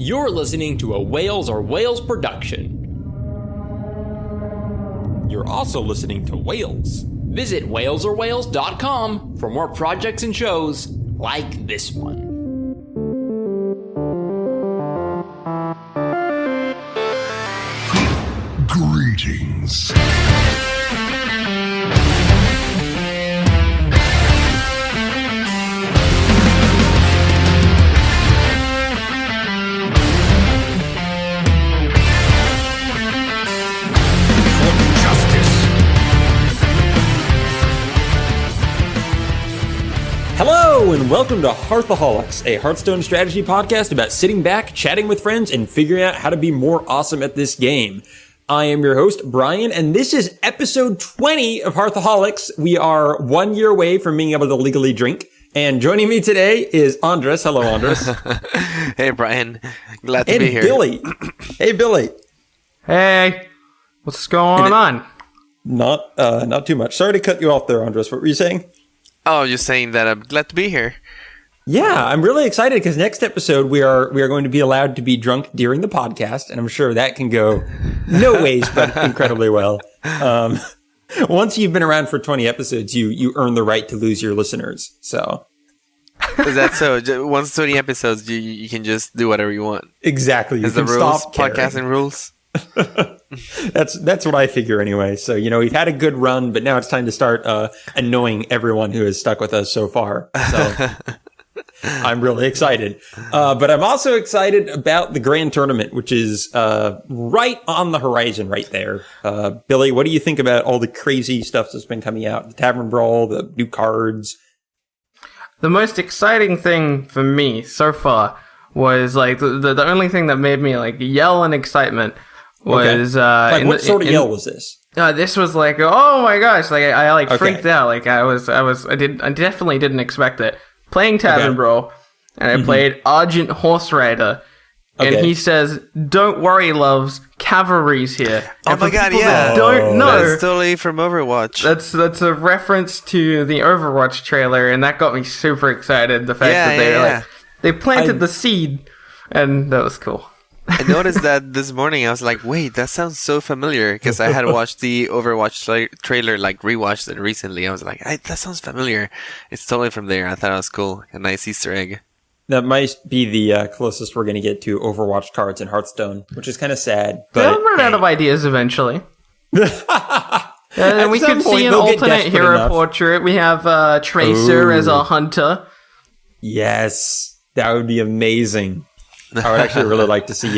You're listening to a Whales Are Whales production. You're also listening to Whales. Visit whalesorewhales.com for more projects and shows like this one. Greetings. Hello, and welcome to Hearthaholics, a Hearthstone strategy podcast about sitting back, chatting with friends, and figuring out how to be more awesome at this game. I am your host, Bryan, and this is episode 20 of Hearthaholics. We are 1 year away from being able to legally drink. And joining me today is Andres. Hello, Andres. Hey, Bryan. Glad to be here. And Billy. Hey, Billy. Hey, what's going on? Not too much. Sorry to cut you off there, Andres. What were you saying? Oh, you're saying that I'm glad to be here. Yeah, I'm really excited because next episode we are going to be allowed to be drunk during the podcast, and I'm sure that can go no ways but incredibly well. Once you've been around for 20 episodes, you earn the right to lose your listeners. So Is that so? Once 20 episodes, you can just do whatever you want. exactly, Is the rules podcasting rules? That's what I figure anyway. So, we've had a good run, but now it's time to start annoying everyone who has stuck with us so far. So I'm really excited. But I'm also excited about the grand tournament, which is right on the horizon right there. Billy, what do you think about all the crazy stuff that's been coming out? The Tavern Brawl, the new cards. The most exciting thing for me so far was like the only thing that made me like yell in excitement was what sort of yell was this? This was like, oh my gosh, like I freaked Okay. out. Like I definitely didn't expect it. Playing Tavern Brawl, and I played Argent Horse Rider, and he says, "Don't worry, loves, cavalry's here." Oh And for my god, people yeah. that don't know, That's totally from Overwatch. that's a reference to the Overwatch trailer, and that got me super excited. The fact that they planted the seed, and that was cool. I noticed that this morning. I was like, wait, that sounds so familiar, because I had watched the Overwatch trailer, like rewatched it recently. I was like, that sounds familiar. It's totally from there. I thought it was cool. A nice Easter egg. That might be the closest we're going to get to Overwatch cards in Hearthstone, which is kind of sad. But They'll run out of ideas eventually. And we some could point, see an they'll get alternate desperate hero enough. portrait. We have Tracer as Ooh. a hunter. Yes, that would be amazing. I would actually really like to see,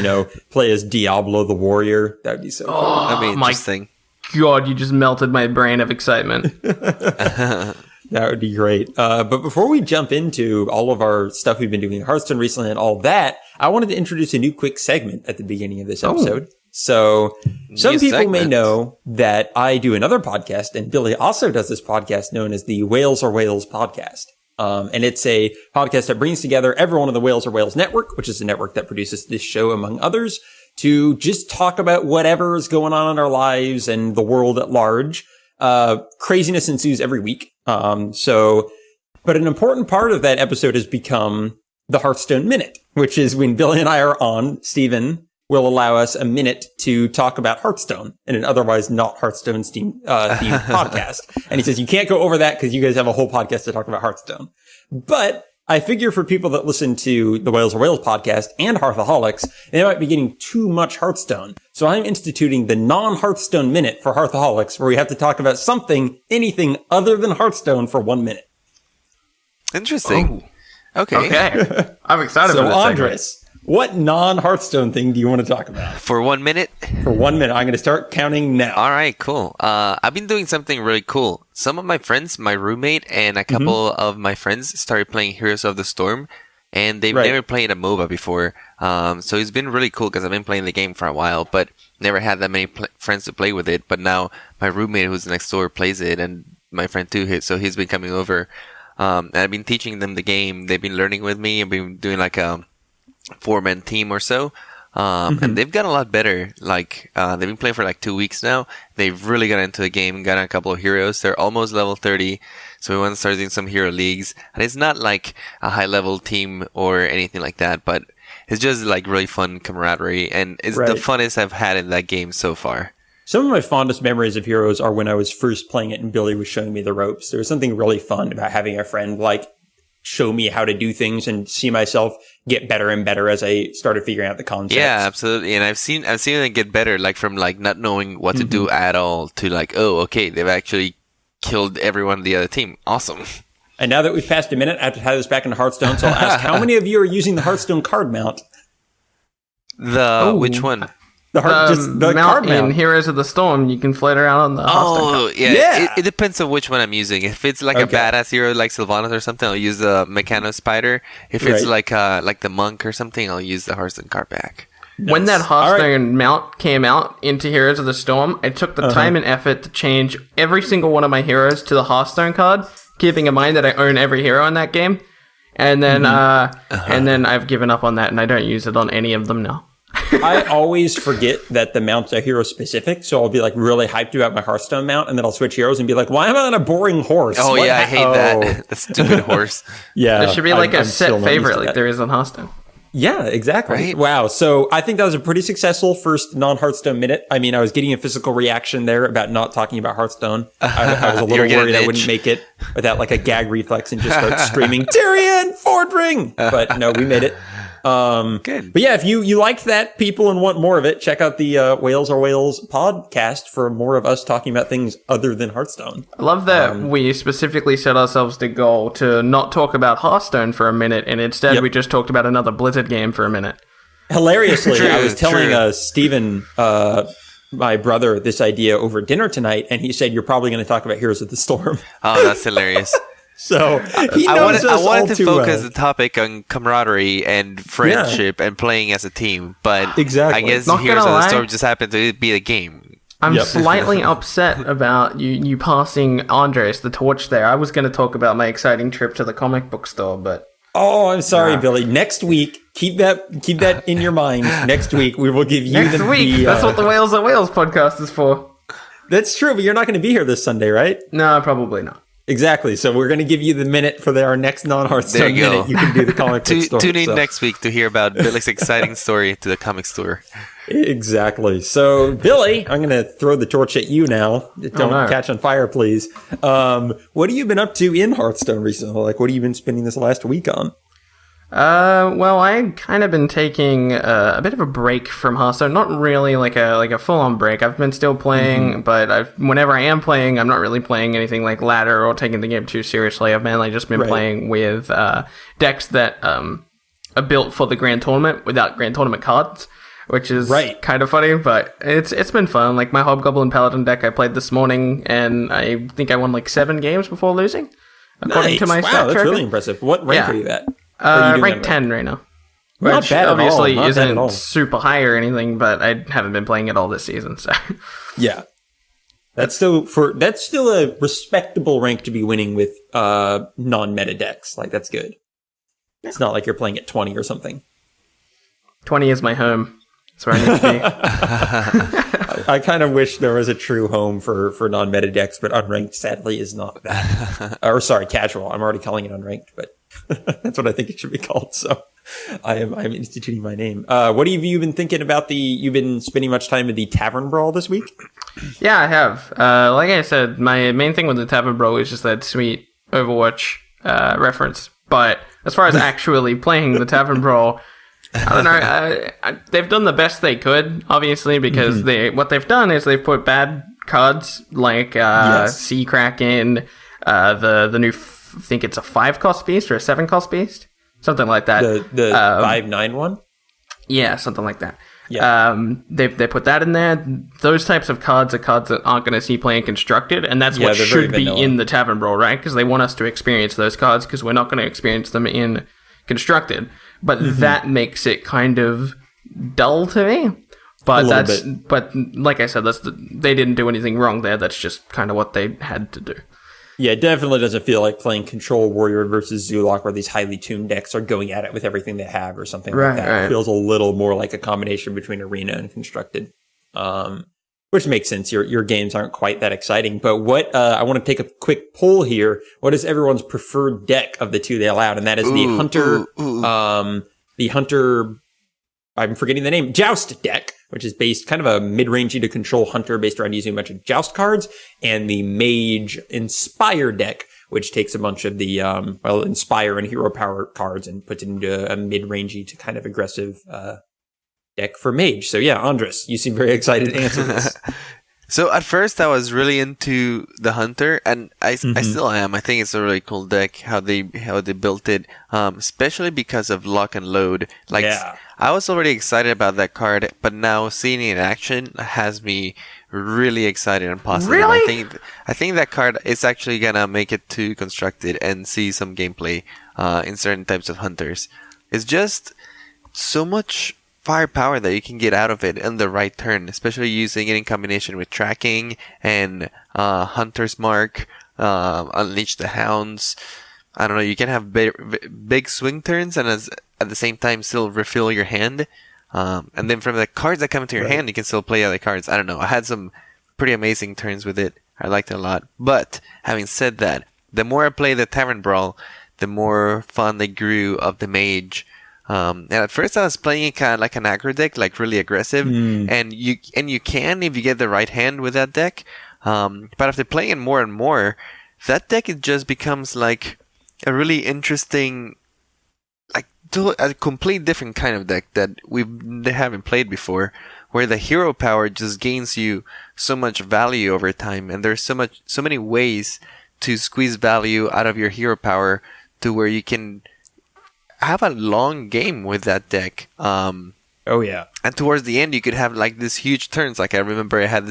play as Diablo the Warrior. That would be so cool. That'd be my interesting. God, you just melted my brain of excitement. That would be great. But before we jump into all of our stuff we've been doing in Hearthstone recently and all that, I wanted to introduce a new quick segment at the beginning of this episode. So some people may know that I do another podcast, and Billy also does this podcast known as the Whales Are Whales podcast. And it's a podcast that brings together everyone in the Whales Are Whales network, which is the network that produces this show, among others, to just talk about whatever is going on in our lives and the world at large. Craziness ensues every week. But an important part of that episode has become the Hearthstone Minute, which is when Billy and I are on, Steven will allow us a minute to talk about Hearthstone in an otherwise not Hearthstone themed podcast. And he says, you can't go over that because you guys have a whole podcast to talk about Hearthstone. But I figure for people that listen to the Whales Are Whales podcast and Hearthaholics, they might be getting too much Hearthstone. So I'm instituting the non-Hearthstone minute for Hearthaholics, where we have to talk about anything other than Hearthstone for 1 minute. Interesting. Okay. Okay. I'm excited So for this segment. Andres, what non-Hearthstone thing do you want to talk about? For 1 minute? For 1 minute. I'm going to start counting now. All right, cool. I've been doing something really cool. Some of my friends, my roommate, and a couple of my friends started playing Heroes of the Storm, and they've never played a MOBA before. So it's been really cool because I've been playing the game for a while, but never had that many friends to play with it. But now my roommate who's next door plays it, and my friend too, so he's been coming over. And I've been teaching them the game. They've been learning with me. I've been doing like a 4-man team or so. And they've gotten a lot better. Like, they've been playing for like 2 weeks now. They've really got into the game, got a couple of heroes. They're almost level 30. So we want to start doing some hero leagues. And it's not like a high level team or anything like that, but it's just like really fun camaraderie, and it's the funnest I've had in that game so far. Some of my fondest memories of Heroes are when I was first playing it and Billy was showing me the ropes. There was something really fun about having a friend like show me how to do things and see myself get better and better as I started figuring out the concepts. Yeah, absolutely. And I've seen it get better, like from like not knowing what to do at all to like, oh, okay, they've actually killed everyone on the other team. Awesome. And now that we've passed a minute, I have to tie this back into Hearthstone. So I'll ask, how many of you are using the Hearthstone card mount? Which one? The mount card mount. In Heroes of the Storm, you can float around on the Hearthstone card. Yeah. It depends on which one I'm using. If it's like a badass hero like Sylvanas or something, I'll use the Mechano Spider. If it's like the Monk or something, I'll use the Hearthstone card back. Nice. When that Hearthstone mount came out into Heroes of the Storm, I took the time and effort to change every single one of my heroes to the Hearthstone card, keeping in mind that I own every hero in that game. And then and then I've given up on that, and I don't use it on any of them now. I always forget that the mounts are hero specific, so I'll be like really hyped about my Hearthstone mount, and then I'll switch heroes and be like, why am I on a boring horse? Oh, I hate that. The stupid horse. Yeah. There should be like a set favorite like there is on Hearthstone. Yeah, exactly. Right? Wow. So I think that was a pretty successful first non-Hearthstone minute. I mean, I was getting a physical reaction there about not talking about Hearthstone. I was a little worried I wouldn't make it without like a gag reflex and just start screaming, Tyrion, Fordring! But no, we made it. Good. But yeah, if you liked that, people, and want more of it, check out the Whales Are Whales podcast for more of us talking about things other than Hearthstone. I love that we specifically set ourselves the goal to not talk about Hearthstone for a minute, and instead we just talked about another Blizzard game for a minute. Hilariously, I was telling Steven, my brother, this idea over dinner tonight, and he said, you're probably going to talk about Heroes of the Storm. Oh, that's hilarious. So he knows I wanted to focus well. the topic on camaraderie and friendship and playing as a team, but I guess Heroes of the Storm just happened to be a game. I'm slightly upset about you passing Andres the torch there. I was going to talk about my exciting trip to the comic book store, but I'm sorry, Billy. Next week, keep that in your mind. Next week, we will give you next week. That's what the Whales Are Whales podcast is for. That's true, but you're not going to be here this Sunday, right? No, probably not. Exactly. So we're going to give you the minute for our next non-Hearthstone minute. You can do the comic book store. Tune in next week to hear about Billy's exciting story to the comic store. Exactly. So, Billy, I'm going to throw the torch at you now. Don't catch on fire, please. What have you been up to in Hearthstone recently? Like, what have you been spending this last week on? Well, I've kind of been taking a bit of a break from Hearthstone. Not really like a full-on break. I've been still playing, but whenever I am playing, I'm not really playing anything like ladder or taking the game too seriously. I've mainly just been playing with decks that are built for the Grand Tournament without Grand Tournament cards, which is kind of funny, but it's been fun. Like my Hobgoblin Paladin deck I played this morning, and I think I won like 7 games before losing, according to my stat that's tracker. really impressive. What rank are you at? Rank 10 right now. Not bad obviously at all. Isn't super high or anything, but I haven't been playing it all this season, so yeah. That's still a respectable rank to be winning with non-meta decks. Like that's good. It's not like you're playing at 20 or something. 20 is my home. That's where I need to be. I kind of wish there was a true home for non-meta decks, but unranked sadly is not that. Or sorry, casual. I'm already calling it unranked, but that's what I think it should be called. So I'm instituting my name. What have you been thinking about you've been spending much time in the Tavern Brawl this week? Yeah, I have. Like I said, my main thing with the Tavern Brawl is just that sweet Overwatch reference. But as far as actually playing the Tavern Brawl, I don't know. They've done the best they could, obviously, because what they've done is they've put bad cards like Sea Kraken, the new, I think it's a 5-cost beast or a 7-cost beast, something like that. The 5/9 one. Yeah, something like that. Yeah. They put that in there. Those types of cards are cards that aren't going to see playing constructed, and that's what should be in the Tavern Brawl, right? Because they want us to experience those cards, because we're not going to experience them in constructed. But that makes it kind of dull to me. But like I said, they didn't do anything wrong there. That's just kind of what they had to do. Yeah, it definitely doesn't feel like playing Control Warrior versus Zulok, where these highly tuned decks are going at it with everything they have or something like that. It feels a little more like a combination between Arena and Constructed, which makes sense. Your games aren't quite that exciting. But what I want to take a quick poll here. What is everyone's preferred deck of the two they allowed? And that is the Hunter the Hunter, I'm forgetting the name, Joust deck, which is based kind of a mid-rangey to control Hunter based around using a bunch of Joust cards, and the Mage Inspire deck, which takes a bunch of the, Inspire and Hero Power cards and puts it into a mid-rangey to kind of aggressive deck for Mage. So yeah, Andres, you seem very excited to answer this. So at first I was really into the Hunter, and I still am. I think it's a really cool deck how they built it, especially because of Lock and Load. Like I was already excited about that card, but now seeing it in action has me really excited and positive. Really? I think that card is actually gonna make it to Constructed and see some gameplay in certain types of Hunters. It's just so much firepower that you can get out of it in the right turn, especially using it in combination with Tracking and Hunter's Mark, Unleash the Hounds. I don't know, you can have big swing turns and at the same time still refill your hand. And then from the cards that come into your hand, you can still play other cards. I don't know, I had some pretty amazing turns with it. I liked it a lot. But having said that, the more I play the Tavern Brawl, the more fun they grew of the Mage. And at first I was playing it kind of like an aggro deck, like really aggressive, and you can if you get the right hand with that deck. But after playing it more and more, that deck it just becomes like a really interesting, like a complete different kind of deck that we haven't played before, where the hero power just gains you so much value over time, and there's so many ways to squeeze value out of your hero power to where you can have a long game with that deck. And towards the end you could have like these huge turns. Like I remember I had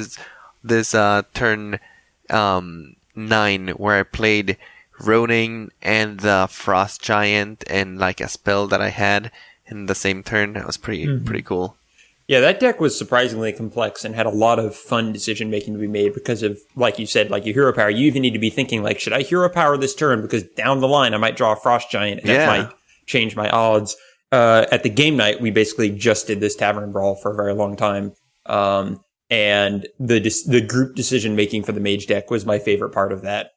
this turn 9 where I played Ronin and the Frost Giant and like a spell that I had in the same turn. That was pretty cool. Yeah, that deck was surprisingly complex and had a lot of fun decision making to be made because of, like you said, like your hero power. You even need to be thinking like, should I hero power this turn because down the line I might draw a Frost Giant and that might change my odds. At the game night, we basically just did this Tavern Brawl for a very long time. And the group decision making for the Mage deck was my favorite part of that.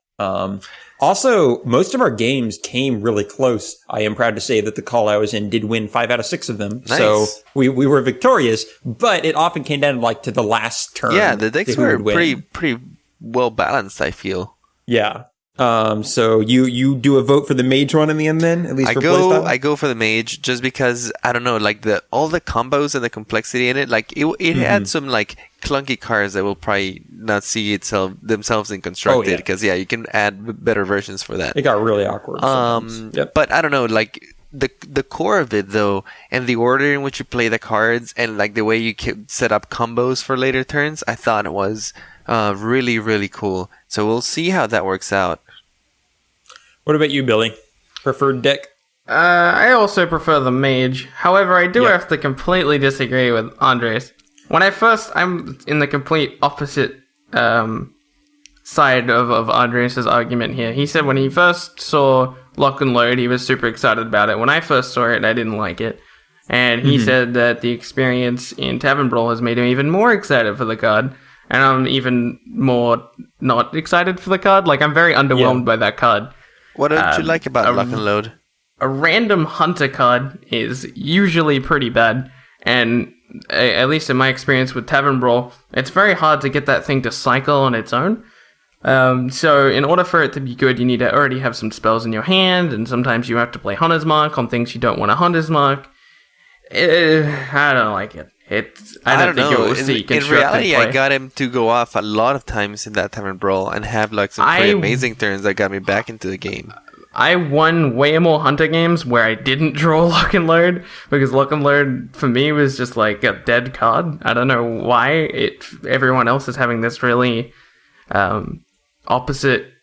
Also, most of our games came really close. I am proud to say that the call I was in did win 5 out of 6 of them. Nice. So we were victorious, but it often came down like to the last turn. Yeah, the decks were pretty well balanced, I feel. Yeah. So you do a vote for the Mage one in the end then, at least for playstyle? I go for the Mage just because I don't know, like all the combos and the complexity in it, like it had some like clunky cards that will probably not see themselves in Constructed because you can add better versions for that. It got really awkward. But I don't know, like the core of it though, and the order in which you play the cards and like the way you set up combos for later turns, I thought it was really, really cool. So we'll see how that works out. What about you, Billy? Preferred deck? I also prefer the Mage. However, I do have to completely disagree with Andres. I'm in the complete opposite side of Andres' argument here. He said when he first saw Lock and Load, he was super excited about it. When I first saw it, I didn't like it. And he said that the experience in Tavern Brawl has made him even more excited for the card. And I'm even more not excited for the card. Like, I'm very underwhelmed by that card. What don't you like about Lock and Load? A random Hunter card is usually pretty bad. And at least in my experience with Tavern Brawl, it's very hard to get that thing to cycle on its own. So in order for it to be good, you need to already have some spells in your hand. And sometimes you have to play Hunter's Mark on things you don't want to Hunter's Mark. I don't like it. I don't think it will see in reality, play. I got him to go off a lot of times in that Tavern Brawl and have like some pretty amazing turns that got me back into the game. I won way more Hunter games where I didn't draw Lock and Load because Lock and Load for me was just like a dead card. I don't know why everyone else is having this really opposite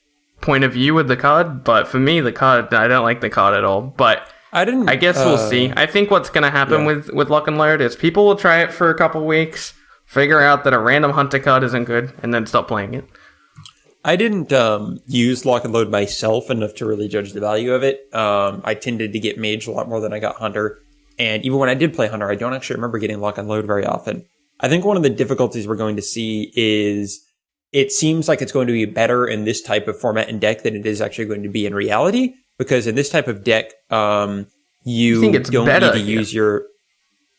point of view with the card, but for me, the card, I don't like the card at all. But I guess we'll see. I think what's going to happen with Lock and Load is people will try it for a couple weeks, figure out that a random Hunter card isn't good, and then stop playing it. I didn't use Lock and Load myself enough to really judge the value of it. I tended to get Mage a lot more than I got Hunter. And even when I did play Hunter, I don't actually remember getting Lock and Load very often. I think one of the difficulties we're going to see is it seems like it's going to be better in this type of format and deck than it is actually going to be in reality. Because in this type of deck, you think it's don't better need to use your...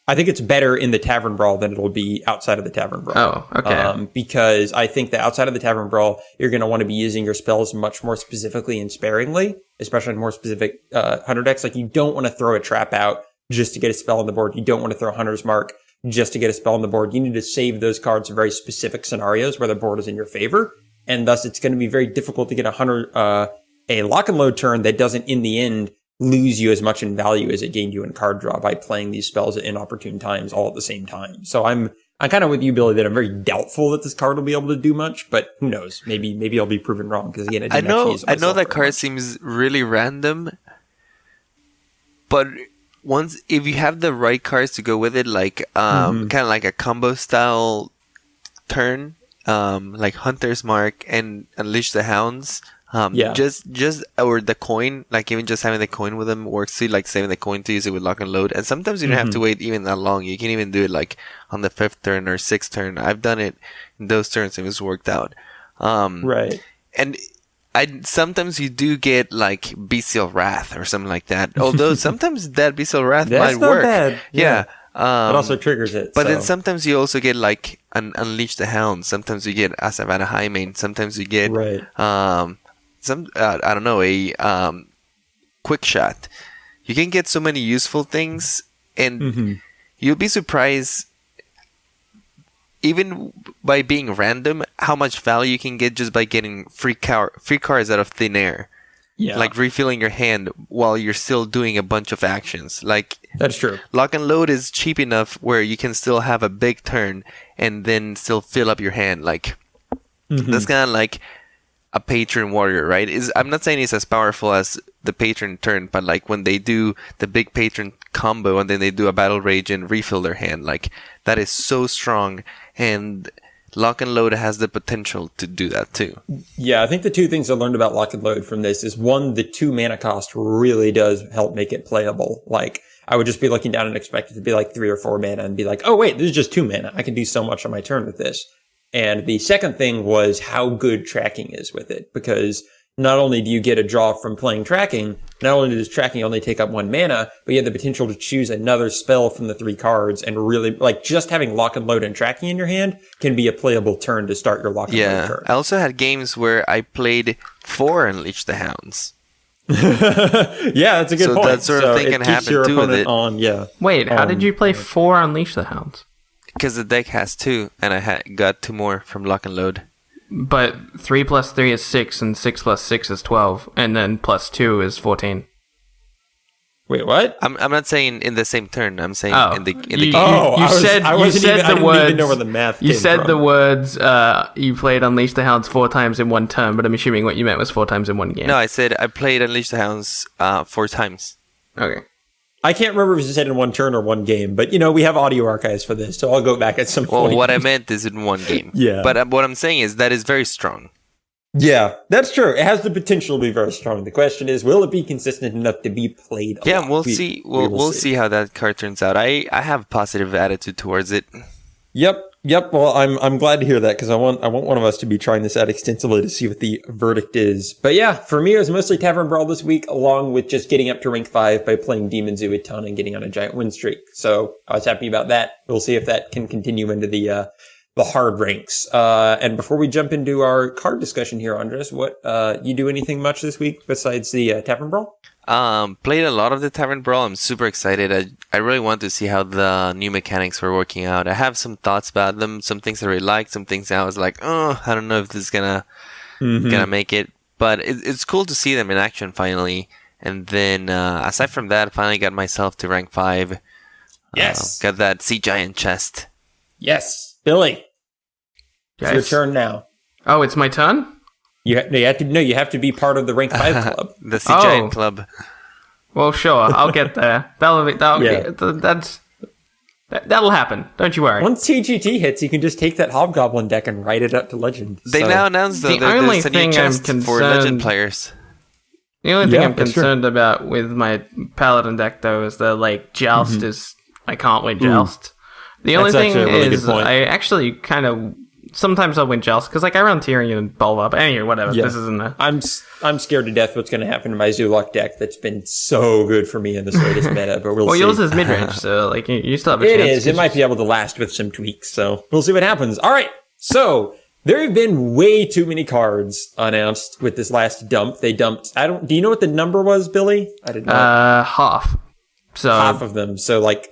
I think it's better in the Tavern Brawl than it'll be outside of the Tavern Brawl. Oh, okay. Because I think that outside of the Tavern Brawl, you're going to want to be using your spells much more specifically and sparingly, especially in more specific Hunter decks. Like, you don't want to throw a trap out just to get a spell on the board. You don't want to throw Hunter's Mark just to get a spell on the board. You need to save those cards for very specific scenarios where the board is in your favor. And thus, it's going to be very difficult to get a lock and load turn that doesn't, in the end, lose you as much in value as it gained you in card draw by playing these spells at inopportune times all at the same time. So I'm kind of with you, Billy, that I'm very doubtful that this card will be able to do much, but who knows? Maybe I'll be proven wrong because again, I know that card seems really random, but if you have the right cards to go with it, like kind of like a combo style turn, like Hunter's Mark and Unleash the Hounds. Just or the coin, like even just having the coin with them works too, like saving the coin to use it with lock and load. And sometimes you don't have to wait even that long. You can even do it like on the 5th turn or 6th turn. I've done it in those turns and it's worked out. Right. And sometimes you do get like Bestial Wrath or something like that. Although sometimes that Bestial Wrath might work. Bad. Yeah. It also triggers it. But then sometimes you also get like Unleash the Hound. Sometimes you get Asavana Highmane. Sometimes you get I don't know, a quick shot. You can get so many useful things, and you'll be surprised, even by being random, how much value you can get just by getting free cards out of thin air. Yeah. Like refilling your hand while you're still doing a bunch of actions. Like, that's true. Lock and Load is cheap enough where you can still have a big turn and then still fill up your hand. Like, that's kind of like a Patron Warrior, right? I'm not saying it's as powerful as the Patron turn, but like when they do the big Patron combo and then they do a Battle Rage and refill their hand, like that is so strong, and Lock and Load has the potential to do that too. Yeah, I think the two things I learned about Lock and Load from this is, one, the 2 mana cost really does help make it playable. Like, I would just be looking down and expect it to be like 3 or 4 mana and be like, oh wait, this is just 2 mana. I can do so much on my turn with this. And the second thing was how good tracking is with it, because not only do you get a draw from playing tracking, not only does tracking only take up 1 mana, but you have the potential to choose another spell from the 3 cards, and really, like, just having Lock and Load and tracking in your hand can be a playable turn to start your Lock and Load turn. I also had games where I played 4 Unleash the Hounds. Yeah, that's a good point. So that sort of thing can happen too with it. Wait, how did you play 4 Unleash the Hounds? Because the deck has 2, and I got 2 more from Lock and Load. But 3 plus 3 is 6, and 6 plus 6 is 12, and then plus 2 is 14. Wait, what? I'm not saying in the same turn. I'm saying in the game. You said the math. You said the words. You played Unleash the Hounds 4 times in 1 turn, but I'm assuming what you meant was 4 times in 1 game. No, I said I played Unleash the Hounds 4 times. Okay. I can't remember if you said in 1 turn or 1 game, but, we have audio archives for this, so I'll go back at some point. Well, what I meant is in 1 game. Yeah. But what I'm saying is that is very strong. Yeah, that's true. It has the potential to be very strong. The question is, will it be consistent enough to be played a lot? We'll see. We'll see how that card turns out. I have a positive attitude towards it. Yep. Well, I'm glad to hear that, because I want one of us to be trying this out extensively to see what the verdict is. But yeah, for me, it was mostly Tavern Brawl this week, along with just getting up to rank 5 by playing Demon Zoo a ton and getting on a giant win streak. So I was happy about that. We'll see if that can continue into the hard ranks. And before we jump into our card discussion here, Andres, what you do anything much this week besides the Tavern Brawl? Played a lot of the Tavern Brawl. I'm super excited. I really want to see how the new mechanics were working out. I have some thoughts about them, some things I really liked, some things I was like, I don't know if this is gonna make it. But it's cool to see them in action finally. And then aside from that, I finally got myself to rank 5. Yes. Got that Sea Giant chest. Yes. Billy. It's your turn now. Oh, it's my turn? You have to be part of the rank 5 club. The Sea Giant Club. Well, sure, I'll get there. That'll happen. Don't you worry. Once TGT hits, you can just take that Hobgoblin deck and write it up to Legend. They now announced though there's a new chest for Legend players. The only thing I'm concerned about with my Paladin deck, though, is the Joust is I can't win Joust. The only thing is I actually kind of sometimes I'll win Joust, because like I run Tyrion and Bulb up. Anyway, whatever. Yeah. This isn't a... I'm scared to death what's going to happen to my Zulok deck that's been so good for me in this latest meta, but we'll see. Well, yours is mid-range, so like you still have a chance. It is. It might be able to last with some tweaks, so we'll see what happens. All right, so there have been way too many cards announced with this last dump. They dumped, do you know what the number was, Billy? I did not. Half. So half of them. So like,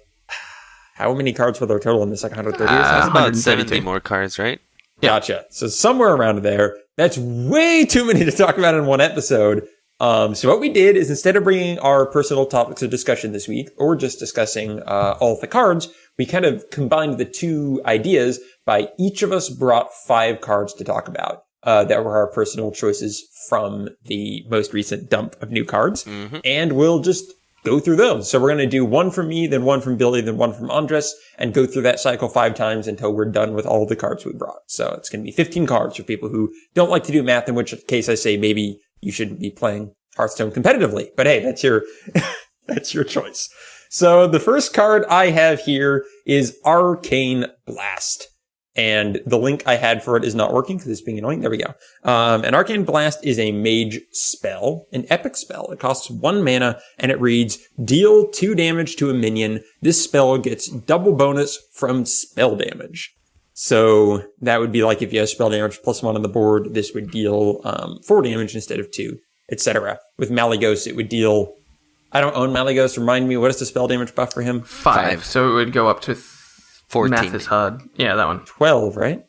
how many cards were there total in this? Like 130 or That's something? about 132. 70 more cards, right? Gotcha. So somewhere around there. That's way too many to talk about in one episode. So what we did is, instead of bringing our personal topics of discussion this week, or just discussing all of the cards, we kind of combined the two ideas by each of us brought 5 cards to talk about. That were our personal choices from the most recent dump of new cards. Mm-hmm. And we'll just go through those. So we're going to do one from me, then one from Billy, then one from Andres, and go through that cycle 5 times until we're done with all the cards we brought. So it's going to be 15 cards for people who don't like to do math, in which case I say maybe you shouldn't be playing Hearthstone competitively. But hey, that's your, that's your choice. So the first card I have here is Arcane Blast. And the link I had for it is not working because it's being annoying. There we go. An Arcane Blast is a mage spell, an epic spell. It costs 1 mana and it reads, deal 2 damage to a minion. This spell gets double bonus from spell damage. So that would be like if you have spell damage +1 on the board, this would deal 4 damage instead of 2, etc. With Malygos, it would deal... I don't own Malygos. Remind me, what is the spell damage buff for him? 5. So it would go up to 14. Math is hard. Yeah, that one. 12, right?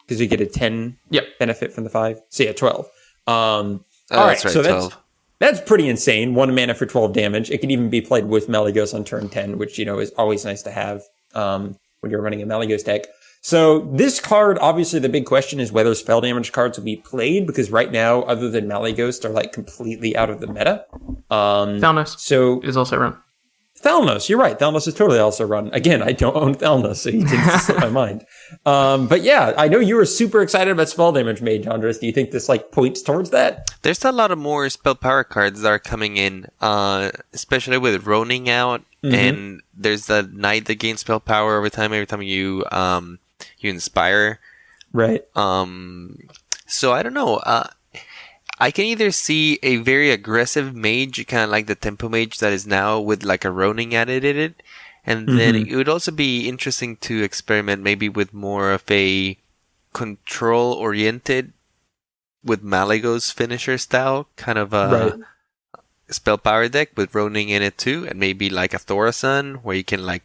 Because you get a 10 benefit from the 5. So yeah, 12. All right, that's right, so 12. that's pretty insane. 1 mana for 12 damage. It can even be played with Malygos on turn 10, which, you know, is always nice to have when you're running a Malygos deck. So this card, obviously the big question is whether spell damage cards will be played, because right now, other than Malygos, they're like completely out of the meta. Thalnos is also run. Thalnos, you're right. Thalnos is totally also run. Again, I don't own Thalnos, so he tends to slip my mind. But yeah, I know you were super excited about spell damage, Mage Andres. Do you think this like points towards that? There's a lot of more spell power cards that are coming in, especially with Roning out, and there's the Knight that gains spell power every time you you inspire. Right. So I don't know. I can either see a very aggressive mage, kind of like the Tempo Mage that is now, with like a Roning added in it. And then it would also be interesting to experiment maybe with more of a control-oriented, with Malygos finisher style, kind of a spell power deck with Roning in it too. And maybe like a Thorasun, where you can like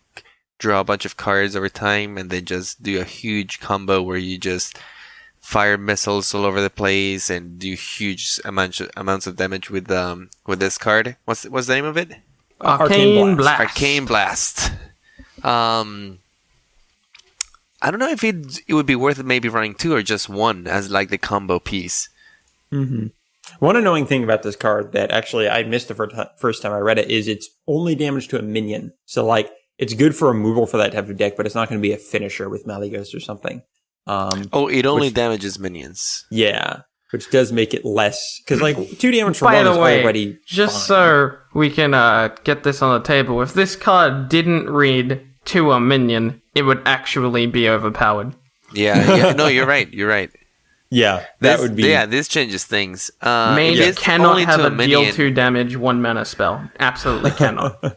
draw a bunch of cards over time and then just do a huge combo where you just fire missiles all over the place and do huge amounts of damage with this card. What's the name of it? Arcane Blast. Arcane Blast. I don't know if it would be worth it maybe running 2 or just 1 as like the combo piece. One annoying thing about this card that actually I missed the first time I read it is it's only damage to a minion. So like it's good for removal for that type of deck, but it's not going to be a finisher with Malygos or something. It only damages minions. Yeah, which does make it less, because like 2 damage from By 1 the is way, already just fine. so we can get this on the table, if this card didn't read to a minion, it would actually be overpowered. Yeah. No, you're right. Yeah, that would be... Yeah, this changes things. Mage cannot have a deal 2 damage 1 mana spell. Absolutely cannot.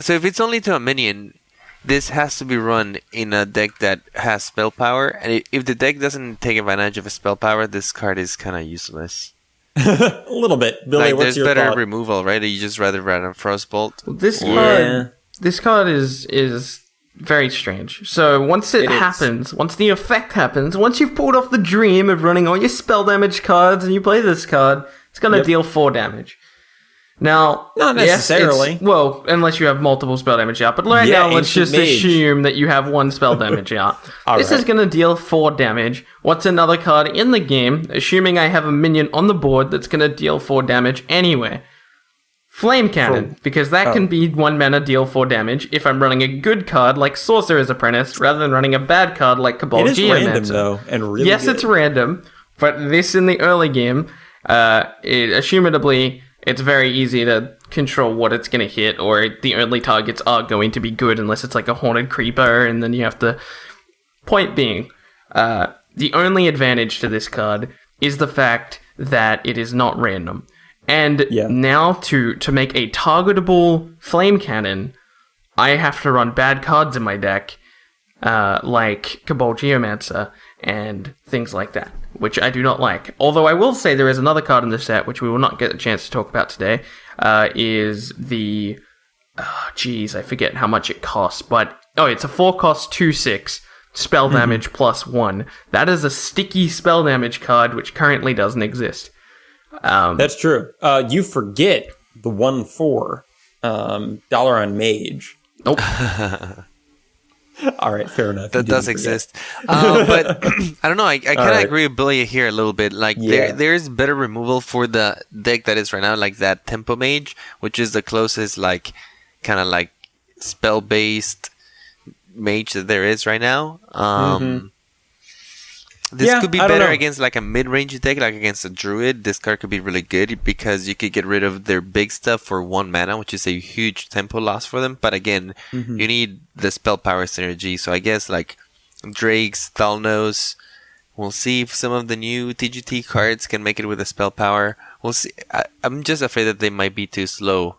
So if it's only to a minion, this has to be run in a deck that has spell power, and if the deck doesn't take advantage of a spell power, this card is kind of useless. A little bit. Billy, like, what's there's your better thought? removal, right? You just rather run a Frostbolt. This card is very strange. So once it happens, once the effect happens, once you've pulled off the dream of running all your spell damage cards and you play this card, it's going to deal 4 damage. Now, not necessarily. Well, unless you have multiple spell damage out. But right now, let's just assume that you have 1 spell damage out. This is going to deal 4 damage. What's another card in the game, assuming I have a minion on the board that's going to deal 4 damage anyway? Flame Cannon, because that can be 1 mana deal 4 damage if I'm running a good card like Sorcerer's Apprentice, rather than running a bad card like Cabal Geomancer. It is random, though, and really Yes, good. it's random, but this in the early game, assumedly... it's very easy to control what it's going to hit, or the early targets are going to be good unless it's like a Haunted Creeper, and then you have to... Point being, The only advantage to this card is the fact that it is not random. And now to make a targetable flame cannon, I have to run bad cards in my deck, like Cabal Geomancer and things like that, which I do not like. Although I will say there is another card in the set, which we will not get a chance to talk about today, is the... I forget how much it costs, but... it's a 4-cost 2/6 spell damage +1. That is a sticky spell damage card, which currently doesn't exist. That's true. You forget the 1/4 Dalaran Mage. Nope. All right, fair enough. That does exist. But I don't know. I kind of agree with Billy here a little bit. Like there's better removal for the deck that is right now, like that Tempo Mage, which is the closest like kind of like spell based mage that there is right now. This could be better against like a mid-range deck, like against a druid. This card could be really good because you could get rid of their big stuff for 1 mana, which is a huge tempo loss for them. But again, you need the spell power synergy. So I guess like Drake's, Thalnos. We'll see if some of the new TGT cards can make it with the spell power. We'll see. I'm just afraid that they might be too slow.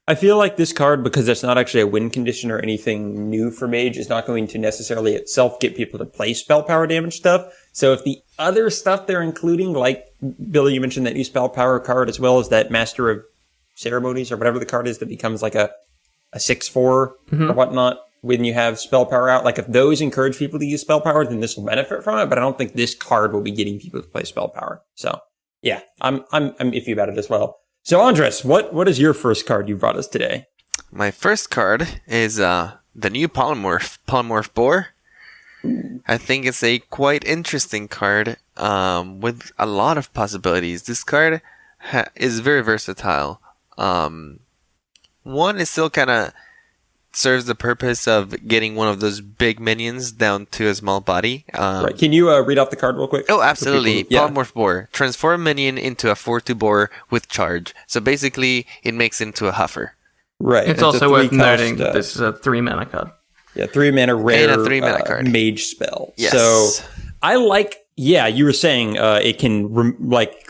I feel like this card, because it's not actually a win condition or anything new for Mage, is not going to necessarily itself get people to play spell power damage stuff. So if the other stuff they're including, like Billy, you mentioned that new spell power card, as well as that Master of Ceremonies or whatever the card is that becomes like a 6/4 or whatnot when you have spell power out. Like if those encourage people to use spell power, then this will benefit from it. But I don't think this card will be getting people to play spell power. So yeah, I'm iffy about it as well. So, Andres, what is your first card you brought us today? My first card is the new Polymorph Boar. I think it's a quite interesting card with a lot of possibilities. This card is very versatile. One is still kind of serves the purpose of getting one of those big minions down to a small body. Right. Can you read off the card real quick? Oh, absolutely. Polymorph Boar. Transform minion into a 4/2 boar with charge. So basically, it makes it into a huffer. Right. It's also worth noting that this is a 3-mana card. Yeah, 3-mana rare and a 3-mana card. Mage spell. Yes. So I like, you were saying it can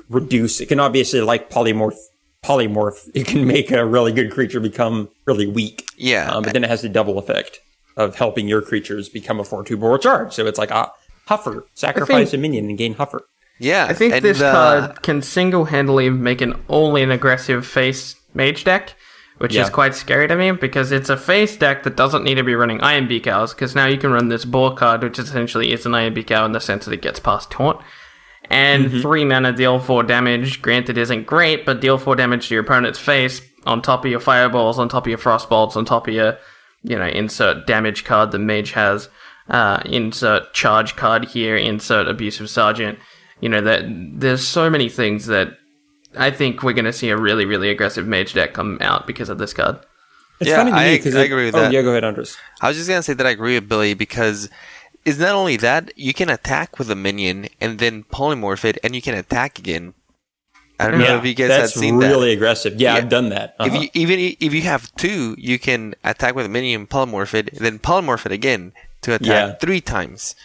reduce, it can obviously like polymorph, it can make a really good creature become really weak. Yeah. But then it has the double effect of helping your creatures become a 4/2 boar charge. So it's like a huffer. Sacrifice a minion and gain huffer. Yeah. I think this card can single-handedly make an all-in aggressive face mage deck, which is quite scary to me because it's a face deck that doesn't need to be running Iron Beak Owls, because now you can run this boar card, which essentially is an Iron Beak Owl in the sense that it gets past Taunt. And 3 mana, deal 4 damage. Granted, isn't great, but deal 4 damage to your opponent's face on top of your fireballs, on top of your frostbolts, on top of your, insert damage card the mage has, insert charge card here, insert abusive sergeant. There's so many things that I think we're going to see a really, really aggressive mage deck come out because of this card. It's funny to me because I agree with that. Yeah, go ahead, Andres. I was just going to say that I agree with Billy because it's not only that, you can attack with a minion and then polymorph it and you can attack again. I don't know if you guys have seen that. That's really aggressive. Yeah, I've done that. If you have 2, you can attack with a minion, polymorph it, then polymorph it again to attack 3 times.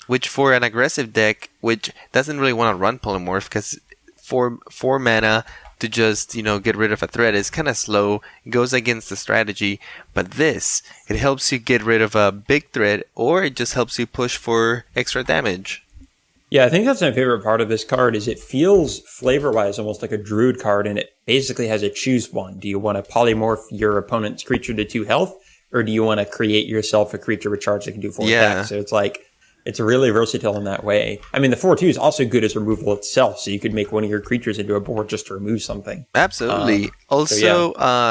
Which for an aggressive deck, which doesn't really want to run polymorph because 4 mana to just, get rid of a threat is kind of slow. It goes against the strategy. But this, it helps you get rid of a big threat, or it just helps you push for extra damage. Yeah, I think that's my favorite part of this card is it feels flavor-wise almost like a druid card, and it basically has a choose one. Do you want to polymorph your opponent's creature to 2 health, or do you want to create yourself a creature with charge that can do 4 attacks? So it's like, it's really versatile in that way. I mean, the 4/2 is also good as removal itself, so you could make one of your creatures into a board just to remove something. Absolutely.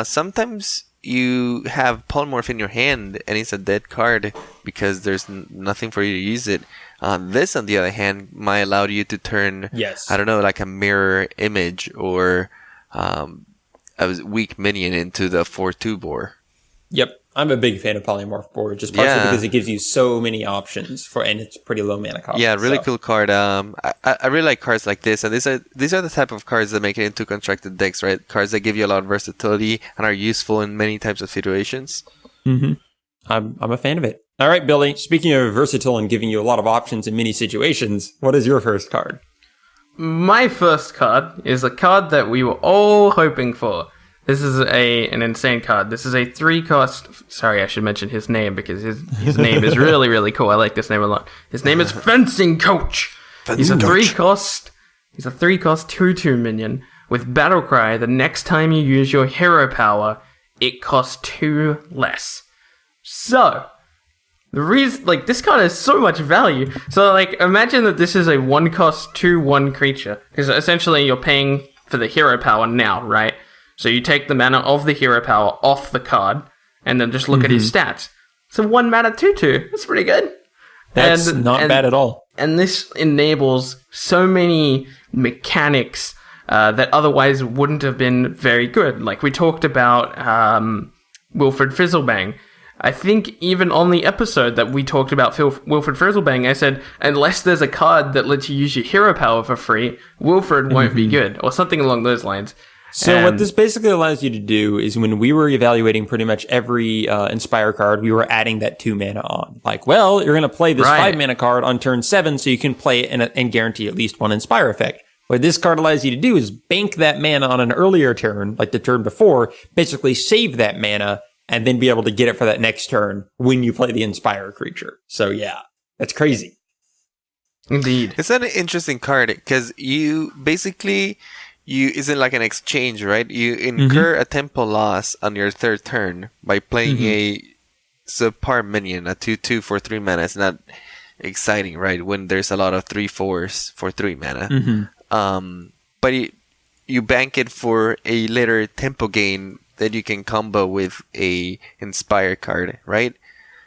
Sometimes you have polymorph in your hand and it's a dead card because there's nothing for you to use it. This, on the other hand, might allow you to turn, I don't know, like a mirror image or a weak minion into the 4/2 boar. Yep. I'm a big fan of Polymorph Board, just partially because it gives you so many options and it's pretty low mana cost. Yeah, really cool card. I really like cards like this, and these are the type of cards that make it into constructed decks, right? Cards that give you a lot of versatility and are useful in many types of situations. I'm a fan of it. All right, Billy, speaking of versatile and giving you a lot of options in many situations, what is your first card? My first card is a card that we were all hoping for. This is an insane card. This is a 3-cost... Sorry, I should mention his name because his name is really, really cool. I like this name a lot. His name is Fencing Coach. He's a 3-cost 2/2 minion with Battle Cry. The next time you use your hero power, it costs 2 less. So... the reason, this card has so much value. So, imagine that this is a 1-cost 2/1 creature. Because essentially you're paying for the hero power now, right? So you take the mana of the hero power off the card, and then just look at his stats. So 1 mana 2/2. That's pretty good. That's not bad at all. And this enables so many mechanics that otherwise wouldn't have been very good. Like we talked about Wilfred Frizzlebang. I think even on the episode that we talked about Wilfred Frizzlebang, I said, unless there's a card that lets you use your hero power for free, Wilfred won't be good, or something along those lines. So what this basically allows you to do is when we were evaluating pretty much every Inspire card, we were adding that 2 mana on. You're going to play this 5 mana card on turn 7 so you can play it and guarantee at least 1 Inspire effect. What this card allows you to do is bank that mana on an earlier turn, like the turn before, basically save that mana, and then be able to get it for that next turn when you play the Inspire creature. So yeah, that's crazy. Indeed. It's an interesting card because you basically... isn't like an exchange, right? You incur a tempo loss on your 3rd turn by playing a subpar minion, a 2/2 for 3 mana. It's not exciting, right? When there's a lot of 3/4s for 3 mana. But you bank it for a later tempo gain that you can combo with a Inspire card, right?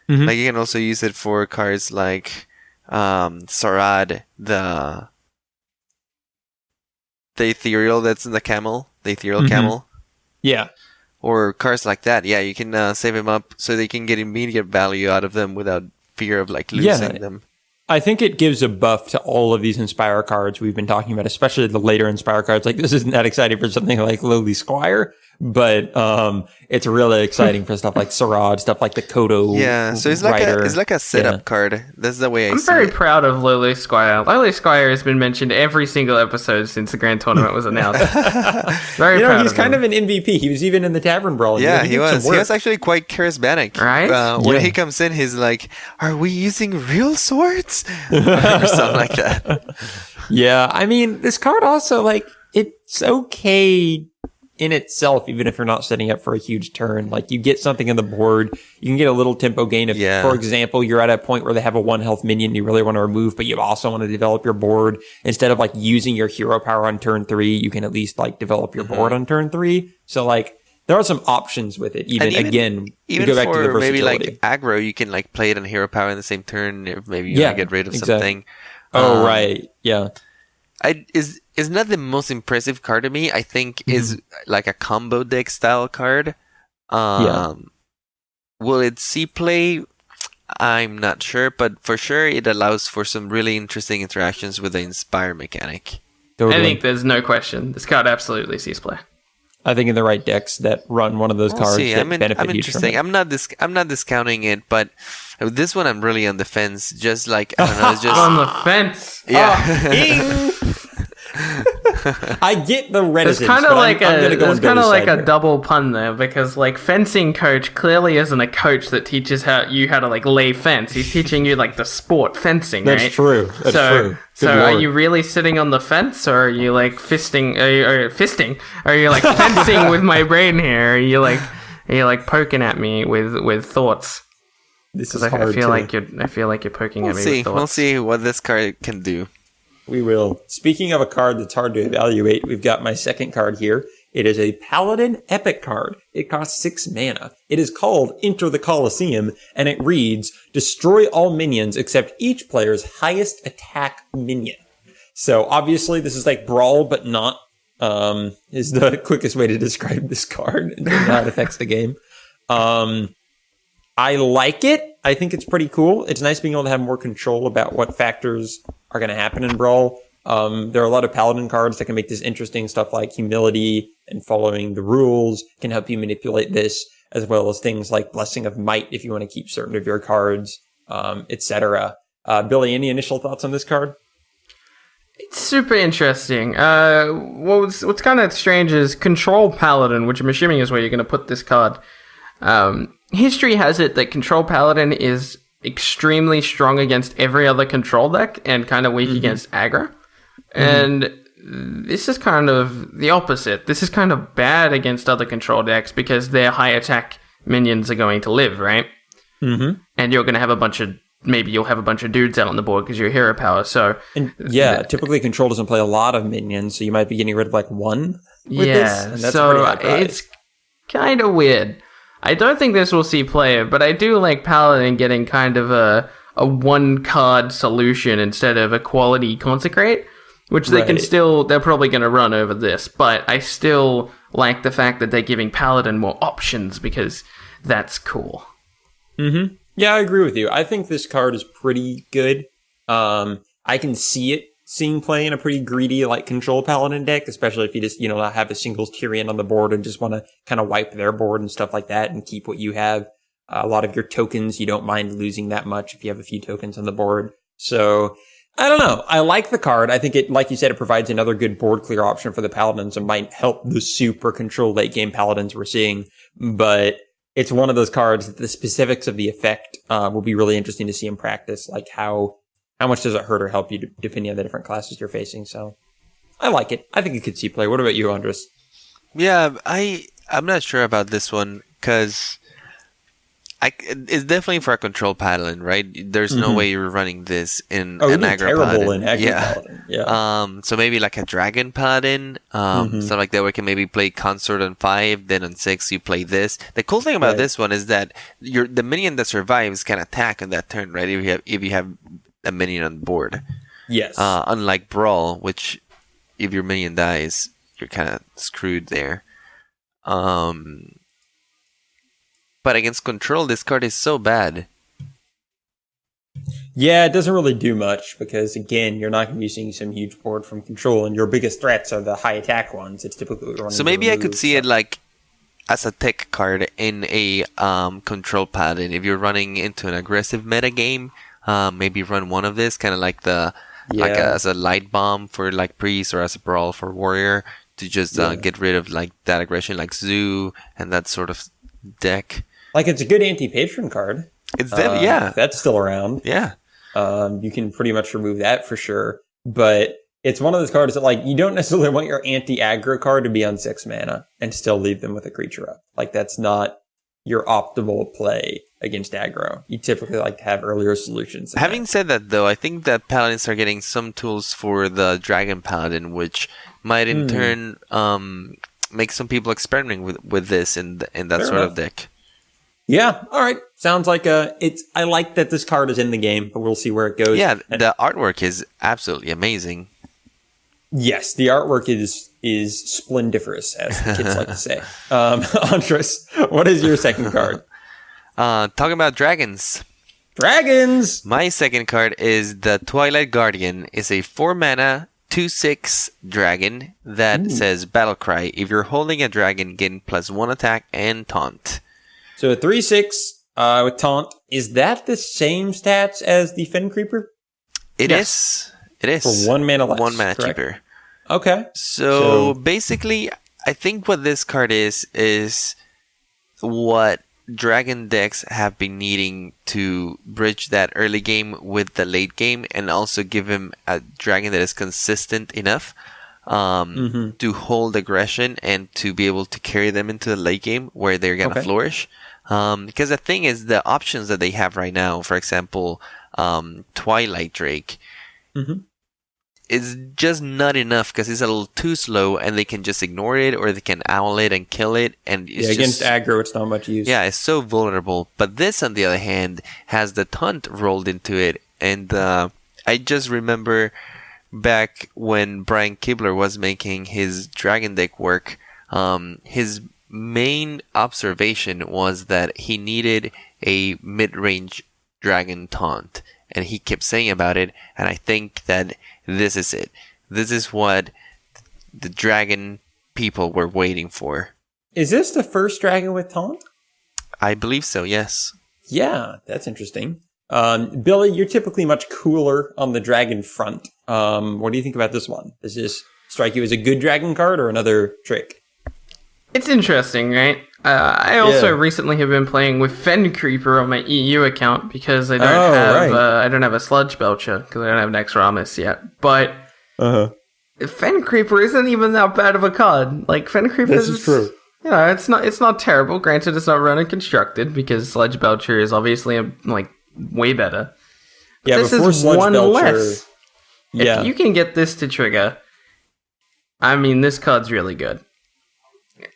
Like you can also use it for cards like Sarad, the ethereal that's in the camel, the ethereal camel. Yeah. Or cards like that. Yeah, you can save them up so they can get immediate value out of them without fear of losing them. I think it gives a buff to all of these Inspire cards we've been talking about, especially the later Inspire cards. This isn't that exciting for something like Lowly Squire, but it's really exciting for stuff like Sarad, stuff like the Kodo. Yeah, so it's like a setup card. That's the way I see it. I'm very proud of Lowly Squire. Lowly Squire has been mentioned every single episode since the Grand Tournament was announced. Very proud he's of kind him. of an MVP. He was even in the Tavern Brawl. Yeah, he was. He was actually quite charismatic. Right? When he comes in, he's like, "Are we using real swords?" or something like that. Yeah, I mean, this card also, it's okay in itself, even if you're not setting up for a huge turn. You get something on the board, you can get a little tempo gain if, for example, you're at a point where they have a 1 health minion you really want to remove, but you also want to develop your board. Instead of, using your hero power on turn 3, you can at least, develop your board on turn 3. So, there are some options with it, even even go back for to the versatility. maybe aggro, you can play it on hero power in the same turn if maybe you want to get rid of something. Oh, right. Yeah. Is not the most impressive card to me. I think is like a combo deck style card. Will it see play? I'm not sure, but for sure it allows for some really interesting interactions with the Inspire mechanic. Totally. I think there's no question. This card absolutely sees play. I think in the right decks that run one of those cards that benefit I'm you from interesting. it. I'm not discounting it, but this one I'm really on the fence. Just I don't know, it's just On the fence. yeah. I get the reticence. It's kind of like a double pun there because fencing coach clearly isn't a coach that teaches you how to lay fence. He's teaching you the sport fencing. That's right? true. That's true. So are you really sitting on the fence, or are you fisting? Or fisting? Are you fencing with my brain here? Are you poking at me with thoughts? This is I hard. feel like you're poking at me with thoughts. We'll see what this card can do. We will. Speaking of a card that's hard to evaluate, we've got my second card here. It is a Paladin Epic card. It costs 6 mana. It is called Enter the Colosseum, and it reads, destroy all minions except each player's highest attack minion. So obviously this is Brawl, but not, is the quickest way to describe this card and how it affects the game. I like it. I think it's pretty cool. It's nice being able to have more control about what factors are going to happen in Brawl. There are a lot of Paladin cards that can make this interesting. Stuff like Humility and following the rules can help you manipulate this. as well as things like Blessing of Might if you want to keep certain of your cards, etc. Billy, any initial thoughts on this card? It's super interesting. What's kind of strange is Control Paladin, which I'm assuming is where you're going to put this card. History has it that Control Paladin is extremely strong against every other control deck and kind of weak against aggro. And this is kind of the opposite. This is kind of bad against other control decks because their high attack minions are going to live, right? And you're going to have maybe you'll have a bunch of dudes out on the board because you're hero power. So typically control doesn't play a lot of minions, so you might be getting rid of like one with this. And that's so pretty high price. It's kind of weird. I don't think this will see play, but I do like Paladin getting kind of a one-card solution instead of a quality Consecrate, which they're probably going to run over this. But I still like the fact that they're giving Paladin more options because that's cool. Yeah, I agree with you. I think this card is pretty good. I can see it seeing play in a pretty greedy, like, Control Paladin deck, especially if you just, have a singles Tyrion on the board and just want to kind of wipe their board and stuff like that and keep what you have. A lot of your tokens, you don't mind losing that much if you have a few tokens on the board. So, I don't know. I like the card. I think it, like you said, it provides another good board clear option for the Paladins and might help the super control late game Paladins we're seeing. But it's one of those cards that the specifics of the effect will be really interesting to see in practice. Like how much does it hurt or help you depending on the different classes you're facing? So I like it. I think it could see play. What about you, Andres? Yeah, I'm not sure about this one because it's definitely for a control paladin, right? There's no way you're running this in an aggro paladin. Paladin. Yeah. So maybe like a dragon paladin, stuff like that. Where you can maybe play consort on 5, then on 6 you play this. The cool thing about this one is that the minion that survives can attack on that turn, right? If you have a minion on the board. Yes. Unlike Brawl, which if your minion dies, you're kind of screwed there. But against control, this card is so bad. Yeah, it doesn't really do much because, again, you're not going to be seeing some huge board from control, and your biggest threats are the high attack ones. It's typically running. So maybe I could see it like as a tech card in a control paladin. If you're running into an aggressive meta game, maybe run one of this, kind of like as a light bomb for like priest or as a brawl for warrior to just get rid of like that aggression, like Zoo and that sort of deck. Like, it's a good anti-patron card. It's that's still around. Yeah. You can pretty much remove that for sure. But it's one of those cards that, like, you don't necessarily want your anti-aggro card to be on 6 mana and still leave them with a creature up. Like, that's not your optimal play against aggro. You typically like to have earlier solutions. Having said that, though, I think that paladins are getting some tools for the dragon paladin, which might in turn make some people experimenting with this in that sort of deck. Yeah, all right. Sounds like I like that this card is in the game, but we'll see where it goes. Yeah, the artwork is absolutely amazing. Yes, the artwork is splendiferous, as the kids like to say. Andres, what is your second card? Talking about dragons. Dragons! My second card is the Twilight Guardian. It's a 4-mana, 2/6 dragon that says Battle Cry. If you're holding a dragon, gain +1 attack and taunt. So a 3/6 with taunt. Is that the same stats as the Fen Creeper? It is. It is. For 1 mana less. 1 mana correct. cheaper. Okay. So basically, I think what this card is what dragon decks have been needing to bridge that early game with the late game and also give him a dragon that is consistent enough to hold aggression and to be able to carry them into the late game where they're going to flourish. Because the thing is, the options that they have right now, for example, Twilight Drake, is just not enough because it's a little too slow and they can just ignore it or they can owl it and kill it. And it's against aggro, it's not much use. Yeah, it's so vulnerable. But this, on the other hand, has the taunt rolled into it. And I just remember back when Bryan Kibler was making his dragon deck work, his main observation was that he needed a mid-range dragon taunt. And he kept saying about it, and I think that this is it. This is what the dragon people were waiting for. Is this the first dragon with taunt? I believe so, yes. Yeah, that's interesting. Billy, you're typically much cooler on the dragon front. What do you think about this one? Does this strike you as a good dragon card or another trick? It's interesting, right? I also recently have been playing with Fen Creeper on my EU account because I don't have a Sludge Belcher because I don't have an Exramus yet. But Fen Creeper isn't even that bad of a card. Like Fen Creeper is true. You know, it's not terrible. Granted, it's not run and constructed because Sludge Belcher is obviously way better. But this is one less. If you can get this to trigger, I mean, this card's really good.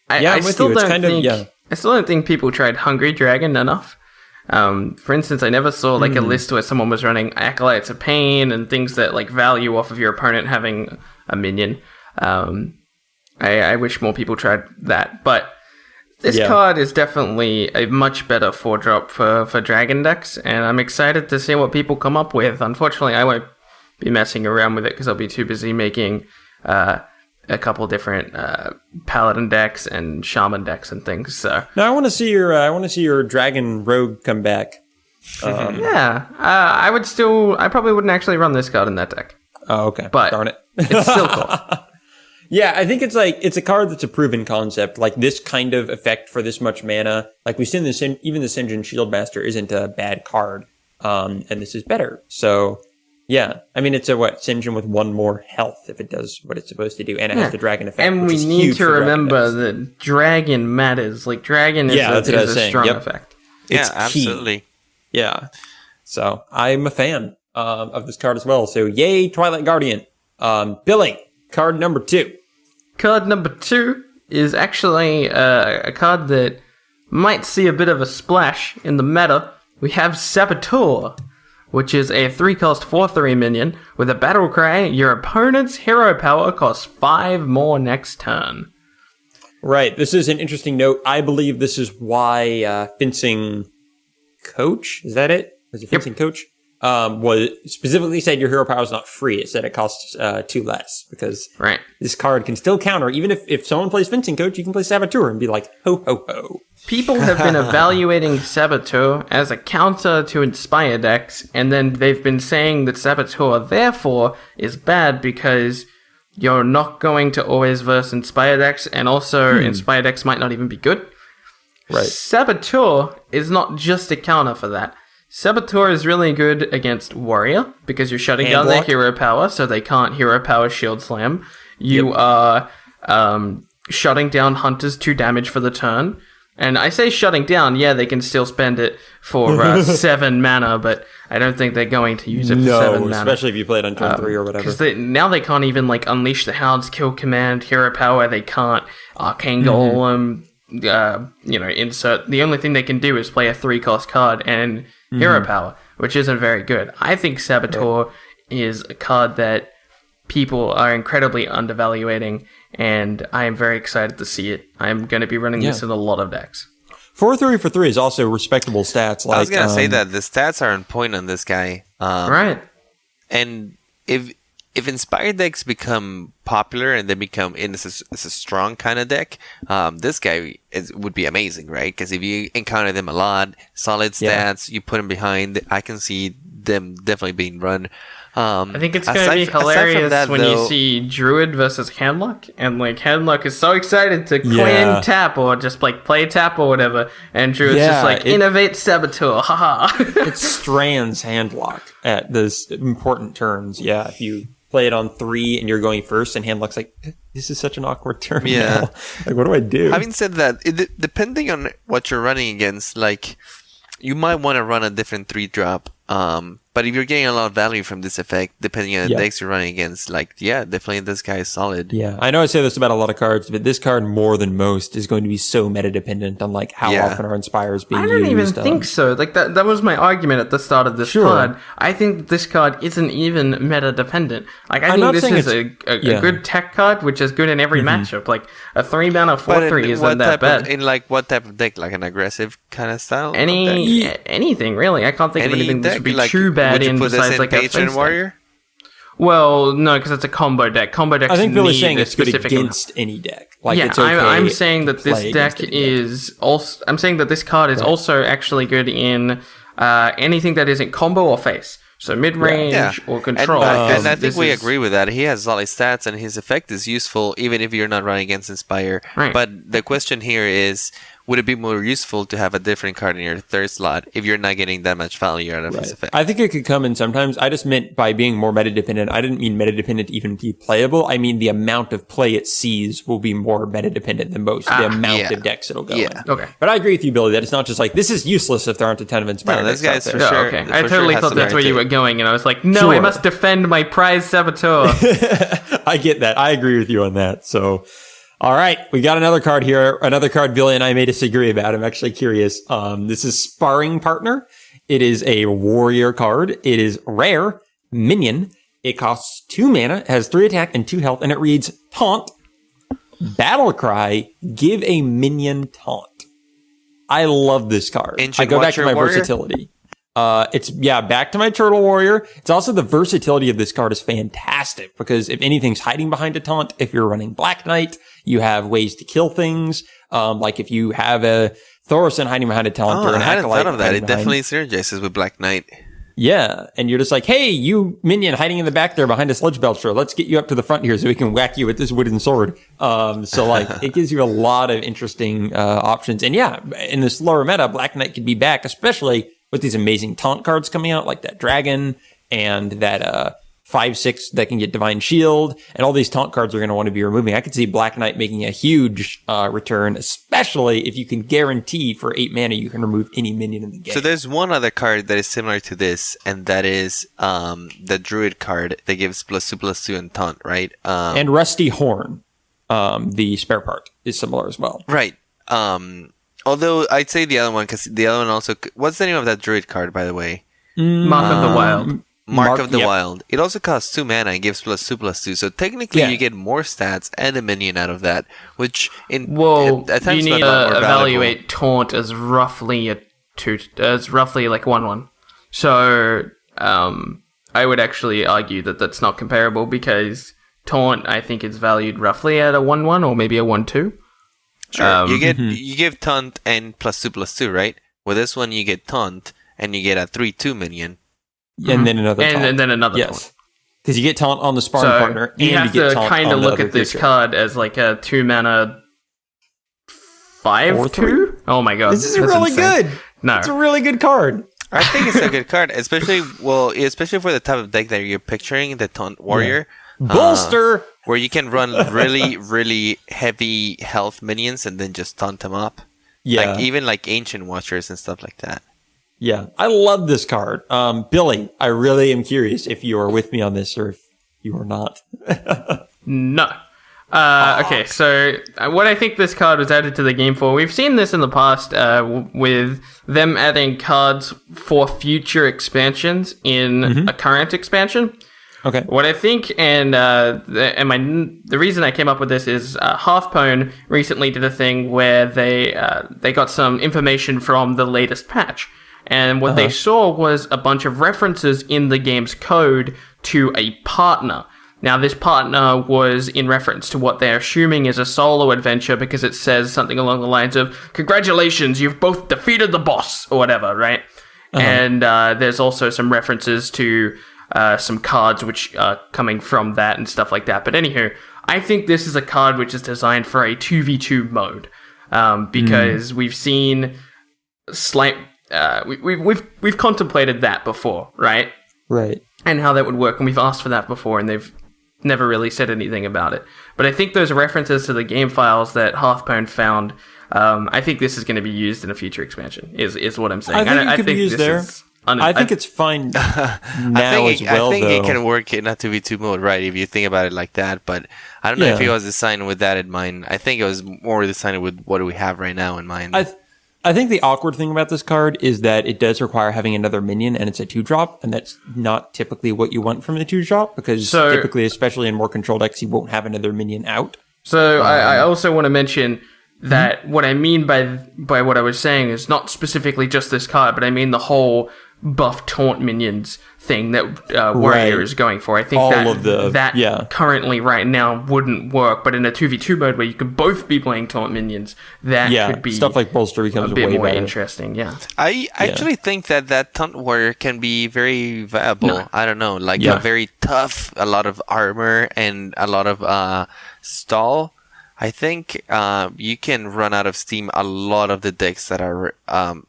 I still don't think people tried Hungry Dragon enough. For instance, I never saw like a list where someone was running Acolytes of Pain and things that like value off of your opponent having a minion. I wish more people tried that, but this card is definitely a much better 4-drop for Dragon decks, and I'm excited to see what people come up with. Unfortunately, I won't be messing around with it because I'll be too busy making a couple different Paladin decks and Shaman decks and things. So now I want to see your Dragon Rogue come back. I probably wouldn't actually run this card in that deck. Oh, okay. But darn it, it's still cool. Yeah, I think it's a card that's a proven concept. Like this kind of effect for this much mana. Like we've seen this even the Sinjin Shieldmaster isn't a bad card, and this is better. So yeah, I mean it's a Sinjin with 1 more health if it does what it's supposed to do, and it has the dragon effect. And we need to remember that dragon matters. Like dragon is a strong effect. Yeah, absolutely. Yeah, so I'm a fan of this card as well. So yay, Twilight Guardian. Billy, card number 2. Card number 2 is actually a card that might see a bit of a splash in the meta. We have Saboteur, which is a 3-cost 4/3 minion with a battle cry. Your opponent's hero power costs 5 more next turn. Right. This is an interesting note. I believe this is why Fencing Coach, is that it? Was it Fencing Coach? Was specifically said your hero power is not free. It said it costs 2 less because this card can still counter. Even if someone plays Fencing Coach, you can play Saboteur and be like, ho, ho, ho. People have been evaluating Saboteur as a counter to Inspire decks, and then they've been saying that Saboteur, therefore, is bad because you're not going to always verse Inspire decks, and also Inspire decks might not even be good. Right. Saboteur is not just a counter for that. Saboteur is really good against Warrior, because you're shutting down their hero power, so they can't hero power shield slam. You are shutting down Hunters 2 damage for the turn. And I say shutting down, they can still spend it for 7 mana, but I don't think they're going to use it for 7 mana. Especially if you play it on turn 3 or whatever. Because now they can't even unleash the Hounds, kill command, hero power, they can't Arcane Golem, insert. The only thing they can do is play a 3-cost card and hero power, which isn't very good. I think Saboteur is a card that people are incredibly undervaluating, and I am very excited to see it. I'm going to be running this in a lot of decks. 4/3 for 3 is also respectable stats. I was going to say that the stats are on point on this guy. Right. And if Inspired decks become popular and they become it's a strong kind of deck, this guy would be amazing, right? Because if you encounter them a lot, solid stats, you put them behind, I can see them definitely being run. I think it's going to be hilarious when you see Druid versus Handlock, and Handlock is so excited to clan tap or just play tap or whatever, and Druid's just innovate Saboteur, haha. It strands Handlock at those important turns. Yeah, if you play it on 3 and you're going first, and Handlock's like, this is such an awkward turn. Yeah, what do I do? Having said that, depending on what you're running against, you might want to run a different 3-drop. But if you're getting a lot of value from this effect, depending on the decks you're running against, definitely this guy is solid. Yeah, I know I say this about a lot of cards, but this card more than most is going to be so meta dependent on how often our Inspires being used. I don't even think so. That was my argument at the start of this card. I think this card isn't even meta dependent. I think this is a good tech card, which is good in every matchup. A 3-mana 4/3 isn't that bad. In what type of deck? An aggressive kind of style? Anything really. I can't think of anything that would be too bad in besides a Patron Warrior? Well, no, because it's a combo deck. Combo decks. I think Billy's need saying a it's good specific against any deck. Like, yeah, it's okay. I'm saying that to this play deck against any deck. is also. I'm saying that this card is also actually good in anything that isn't combo or face. So mid-range Yeah. or control. And I think This we is- agree with that. He has solid stats, and his effect is useful even if you're not running against Inspire. Right. But the question here is, would it be more useful to have a different card in your third slot if you're not getting that much value out of his effect? I think it could come in sometimes. I just meant by being more meta dependent. I didn't mean meta dependent to even be playable. I mean the amount of play it sees will be more meta dependent than most. The amount of decks it'll go in. Okay. But I agree with you, Billy, that it's not just like, this is useless if there aren't a ton of Inspire No, this decks guy's out for there. Oh, sure. okay. for I sure totally has thought some that's where merit you to were it. going, and I was like, no, I Sure. must defend my prize saboteur. I get that. I agree with you on that. So, all right, we got another card here. Another card Billy and I may disagree about. I'm actually curious. This is Sparring Partner. It is a warrior card. It is rare, minion. It costs 2 mana, has 3 attack and 2 health, and it reads Taunt, Battle Cry, give a minion taunt. I love this card. Ancient I go back to Watcher my Warrior? versatility. It's back to my Turtle Warrior. It's also the versatility of this card is fantastic because if anything's hiding behind a taunt, if you're running Black Knight, you have ways to kill things. Like if you have a Thorson hiding behind a taunt or Oh, an I hadn't Acolyte thought of that. hiding It behind- definitely synergizes with Black Knight. Yeah, and you're just like, hey, you minion hiding in the back there behind a Sludge Belcher, let's get you up to the front here so we can whack you with this wooden sword. So like, it gives you a lot of interesting options. And yeah, in this lower meta, Black Knight could be back, especially with these amazing taunt cards coming out, like that Dragon and that 5/6 that can get Divine Shield, and all these taunt cards are going to want to be removing. I could see Black Knight making a huge return, especially if you can guarantee for 8 mana you can remove any minion in the game. So there's one other card that is similar to this, and that is the Druid card that gives +2/+2 and taunt, right? And Rusty Horn, the spare part, is similar as well. Right. Although I'd say the other one, because the other one also... What's the name of that Druid card, by the way? Mark of the Wild. Mark of the yep. Wild. It also costs 2 mana and gives +2/+2. So technically, Yeah. you get more stats and a minion out of that, which Well, at you times need not a lot to more valuable. evaluate taunt as roughly like 1/1. So I would actually argue that that's not comparable because taunt I think is valued roughly at a 1/1 or maybe a 1/2. Sure. You give taunt and +2/+2, right? With this one, you get taunt and you get a 3/2 minion. And then another taunt. And then another taunt. Yes. Because you get taunt on the sparring So partner, and you have get to taunt kind on of the look other at this creature. card as like a 2 mana 5/2. Oh my god, This is that's really insane. good. No, It's a really good card. I think it's a good card, especially for the type of deck that you're picturing, the Taunt Warrior. Bolster. Where you can run really, really heavy health minions and then just taunt them up. Yeah. Like, even like Ancient Watchers and stuff like that. Yeah. I love this card. Billy, I really am curious if you are with me on this or if you are not. no. Okay, so what I think this card was added to the game for, we've seen this in the past with them adding cards for future expansions in a current expansion. Okay. What I think, and the reason I came up with this is Hearthstone recently did a thing where they got some information from the latest patch, and what they saw was a bunch of references in the game's code to a partner. Now, this partner was in reference to what they're assuming is a solo adventure because it says something along the lines of, "Congratulations, you've both defeated the boss," or whatever, right? And there's also some references to some cards which are coming from that and stuff like that. But anywho, I think this is a card which is designed for a 2v2 mode because we've seen slight... we've contemplated that before, right? Right. And how that would work, and we've asked for that before, and they've never really said anything about it. But I think those references to the game files that Hearthstone found, I think this is going to be used in a future expansion, is what I'm saying. I think it could be used this there. is I think it's fine now as well, I think though. it can work in a 2v2 mode, right, if you think about it like that. But I don't know if it was designed with that in mind. I think it was more designed with what we have right now in mind. I think the awkward thing about this card is that it does require having another minion, and it's a 2-drop, and that's not typically what you want from the 2-drop, because typically, especially in more control decks, you won't have another minion out. So I also want to mention, that what I mean by what I was saying is not specifically just this card, but I mean the whole buff taunt minions thing that Warrior is going for. I think that currently right now wouldn't work, but in a 2v2 mode where you could both be playing taunt minions, that could be stuff like Bolster becomes a bit way more better. interesting. Yeah, I actually think that Taunt Warrior can be very viable. No. I don't know, like a very tough, a lot of armor and a lot of stall. I think you can run out of steam a lot of the decks that are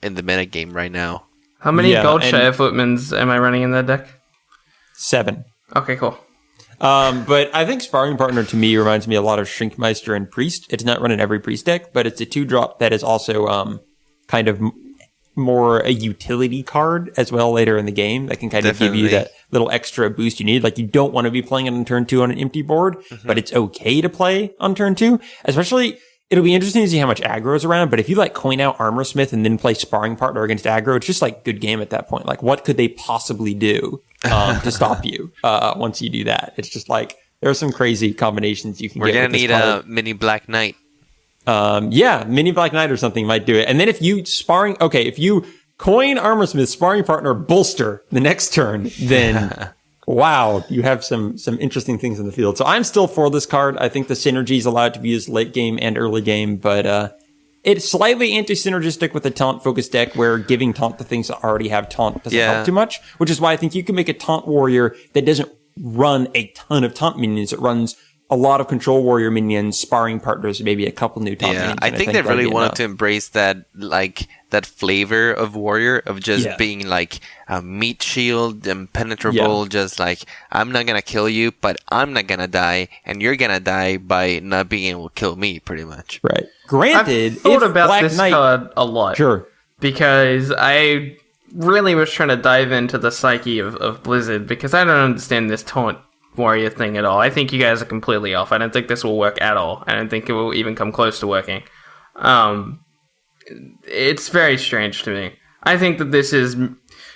in the metagame right now. How many Goldshire Footmans am I running in that deck? 7. Okay, cool. But I think Sparring Partner to me reminds me a lot of Shrinkmeister and Priest. It's not run in every Priest deck, but it's a 2-drop that is also kind of more a utility card as well later in the game that can kind of give you that little extra boost you need. Like, you don't want to be playing it on turn 2 on an empty board, but it's okay to play on turn 2. Especially, it'll be interesting to see how much aggro is around, but if you like coin out Armorsmith and then play Sparring Partner against aggro, it's just like good game at that point. Like, what could they possibly do to stop you once you do that? It's just like, there are some crazy combinations you can get. We're going to need a mini Black Knight. Mini Black Knight or something might do it. And then if you coin Armorsmith, Sparring Partner, Bolster the next turn, then wow, you have some interesting things in the field. So I'm still for this card. I think the synergies allow it to be used late game and early game, but it's slightly anti-synergistic with a taunt-focused deck where giving taunt to things that already have taunt doesn't help too much, which is why I think you can make a taunt warrior that doesn't run a ton of taunt minions. It runs a lot of control warrior minions, sparring partners, maybe a couple new taunt minions. I think they really wanted to embrace that, like, that flavor of warrior, of just being like a meat shield, impenetrable, just like, I'm not gonna kill you, but I'm not gonna die, and you're gonna die by not being able to kill me, pretty much. Right. Granted, I've thought about Black this Knight card a lot. Sure. Because I really was trying to dive into the psyche of Blizzard, because I don't understand this taunt warrior thing at all. I think you guys are completely off. I don't think this will work at all. I don't think it will even come close to working. It's very strange to me. I think that this is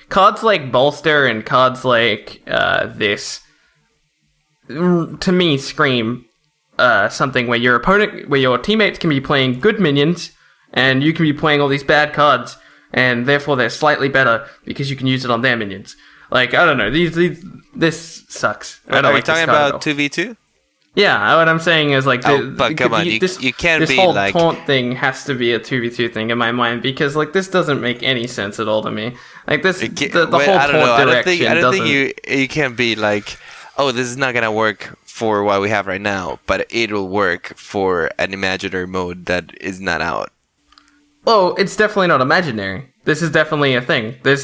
cards like Bolster and cards like this, to me, scream something where your teammates can be playing good minions and you can be playing all these bad cards, and therefore they're slightly better because you can use it on their minions. Like, I don't know, this sucks. Are we talking about 2v2? Yeah, what I'm saying is, like, but come on, you can't this be whole like, taunt thing has to be a 2v2 thing in my mind, because, like, this doesn't make any sense at all to me. Like, this, the whole taunt direction I don't doesn't... think you can't be like, oh, this is not gonna work for what we have right now, but it'll work for an imaginary mode that is not out. Oh, it's definitely not imaginary. This is definitely a thing. I'll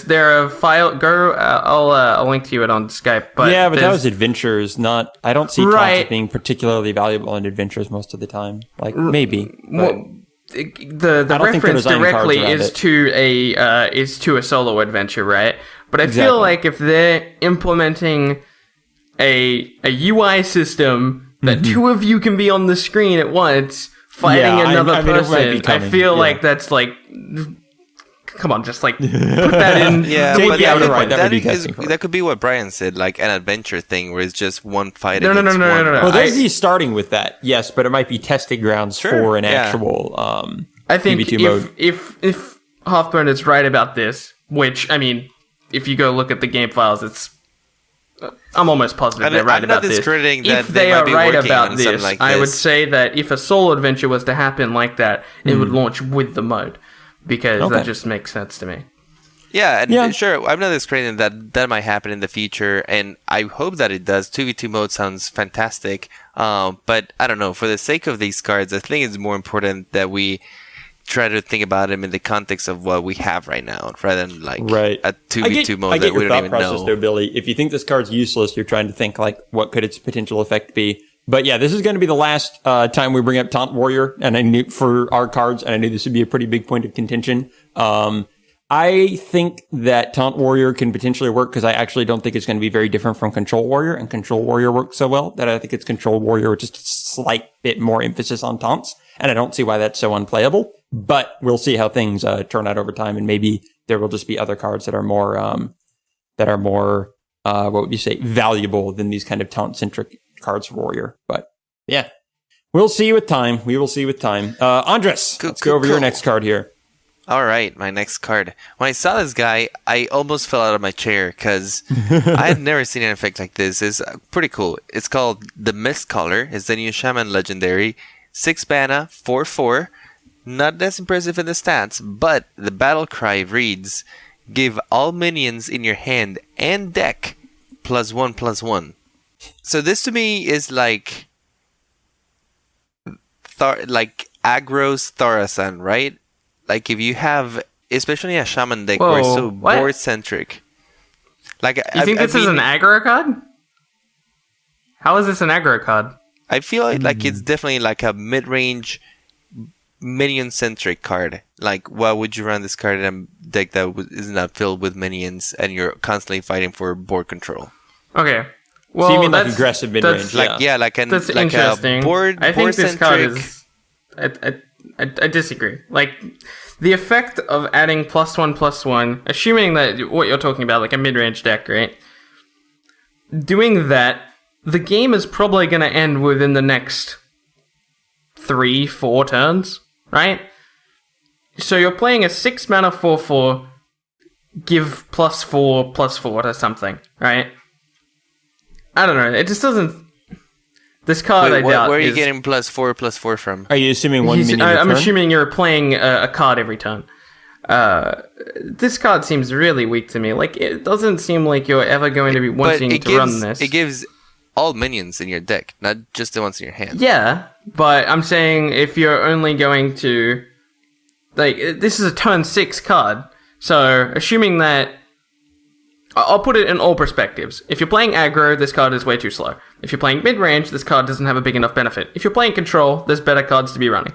link to you it on Skype. But yeah, but that was adventures, not. I don't see taunts being particularly valuable in adventures most of the time. Like, maybe. Well, the reference directly is to a solo adventure, right? But I feel like if they're implementing a UI system that two of you can be on the screen at once fighting another person, I feel like that's like, come on, just like put that in. That could be what Bryan said, like an adventure thing where it's just one fight. No. Well, there's the starting with that, yes, but it might be testing grounds for an actual I think PvP mode. If Hearthstone is right about this, which, I mean, if you go look at the game files, I'm almost positive they're right about this. If they are right about this, I would say that if a solo adventure was to happen like that, it would launch with the mode, because that just makes sense to me. Yeah, sure. I'm not discrediting that might happen in the future, and I hope that it does. 2v2 mode sounds fantastic, but I don't know. For the sake of these cards, I think it's more important that we try to think about them in the context of what we have right now, rather than like a 2v2 mode that we don't even know. Though, Billy. If you think this card's useless, you're trying to think like, what could its potential effect be? But yeah, this is going to be the last time we bring up Taunt Warrior, and I knew for our cards, and I knew this would be a pretty big point of contention. I think that Taunt Warrior can potentially work because I actually don't think it's going to be very different from Control Warrior, and Control Warrior works so well that I think it's Control Warrior with just a slight bit more emphasis on taunts, and I don't see why that's so unplayable. But we'll see how things turn out over time, and maybe there will just be other cards that are more what would you say, valuable than these kind of taunt-centric cards for Warrior. But yeah. We'll see with time. We will see with time. Andres, let's go over your next card here. All right, my next card. When I saw this guy, I almost fell out of my chair because I had never seen an effect like this. It's pretty cool. It's called the Mistcaller. It's the new Shaman Legendary. 6 mana, 4/4. Not as impressive in the stats, but the battle cry reads, give all minions in your hand and deck +1/+1. So this to me is like aggro's Thaurissan, right? Like if you have, especially a shaman deck where it's so board centric. Like you think this is an aggro card? How is this an aggro card? I feel like it's definitely like a mid-range minion centric card. Like why would you run this card in a deck that is not filled with minions and you're constantly fighting for board control? Okay. Well, so you mean like aggressive mid-range? That's interesting. I think this card is. I disagree. Like the effect of adding +1/+1, assuming that what you're talking about, like a mid-range deck, right? Doing that, the game is probably going to end within the next 3-4 turns, right? So you're playing a 6 mana 4/4, give +4/+4 to something, right? I don't know. It just doesn't. This card, I doubt. Where are you getting +4/+4 from? Are you assuming one minion? I'm assuming you're playing a card every turn. This card seems really weak to me. Like it doesn't seem like you're ever going to be wanting to run this. It gives all minions in your deck, not just the ones in your hand. Yeah, but I'm saying if you're only going to, like, this is a turn 6 card. So assuming that. I'll put it in all perspectives. If you're playing aggro, this card is way too slow. If you're playing mid-range, this card doesn't have a big enough benefit. If you're playing control, there's better cards to be running.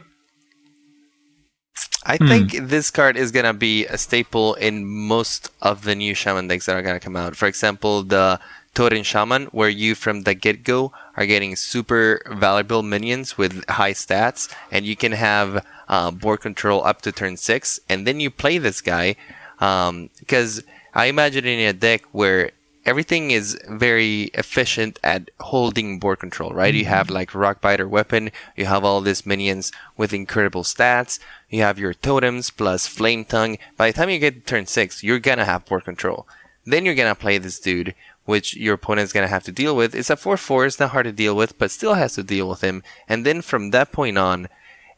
I think this card is going to be a staple in most of the new Shaman decks that are going to come out. For example, the Totem Shaman, where you from the get-go are getting super valuable minions with high stats, and you can have board control up to turn 6, and then you play this guy, because I imagine in a deck where everything is very efficient at holding board control, right? You have like Rockbiter weapon, you have all these minions with incredible stats, you have your totems plus Flame Tongue. By the time you get to turn 6, you're gonna have board control. Then you're gonna play this dude, which your opponent's gonna have to deal with. It's a 4/4, it's not hard to deal with, but still has to deal with him. And then from that point on,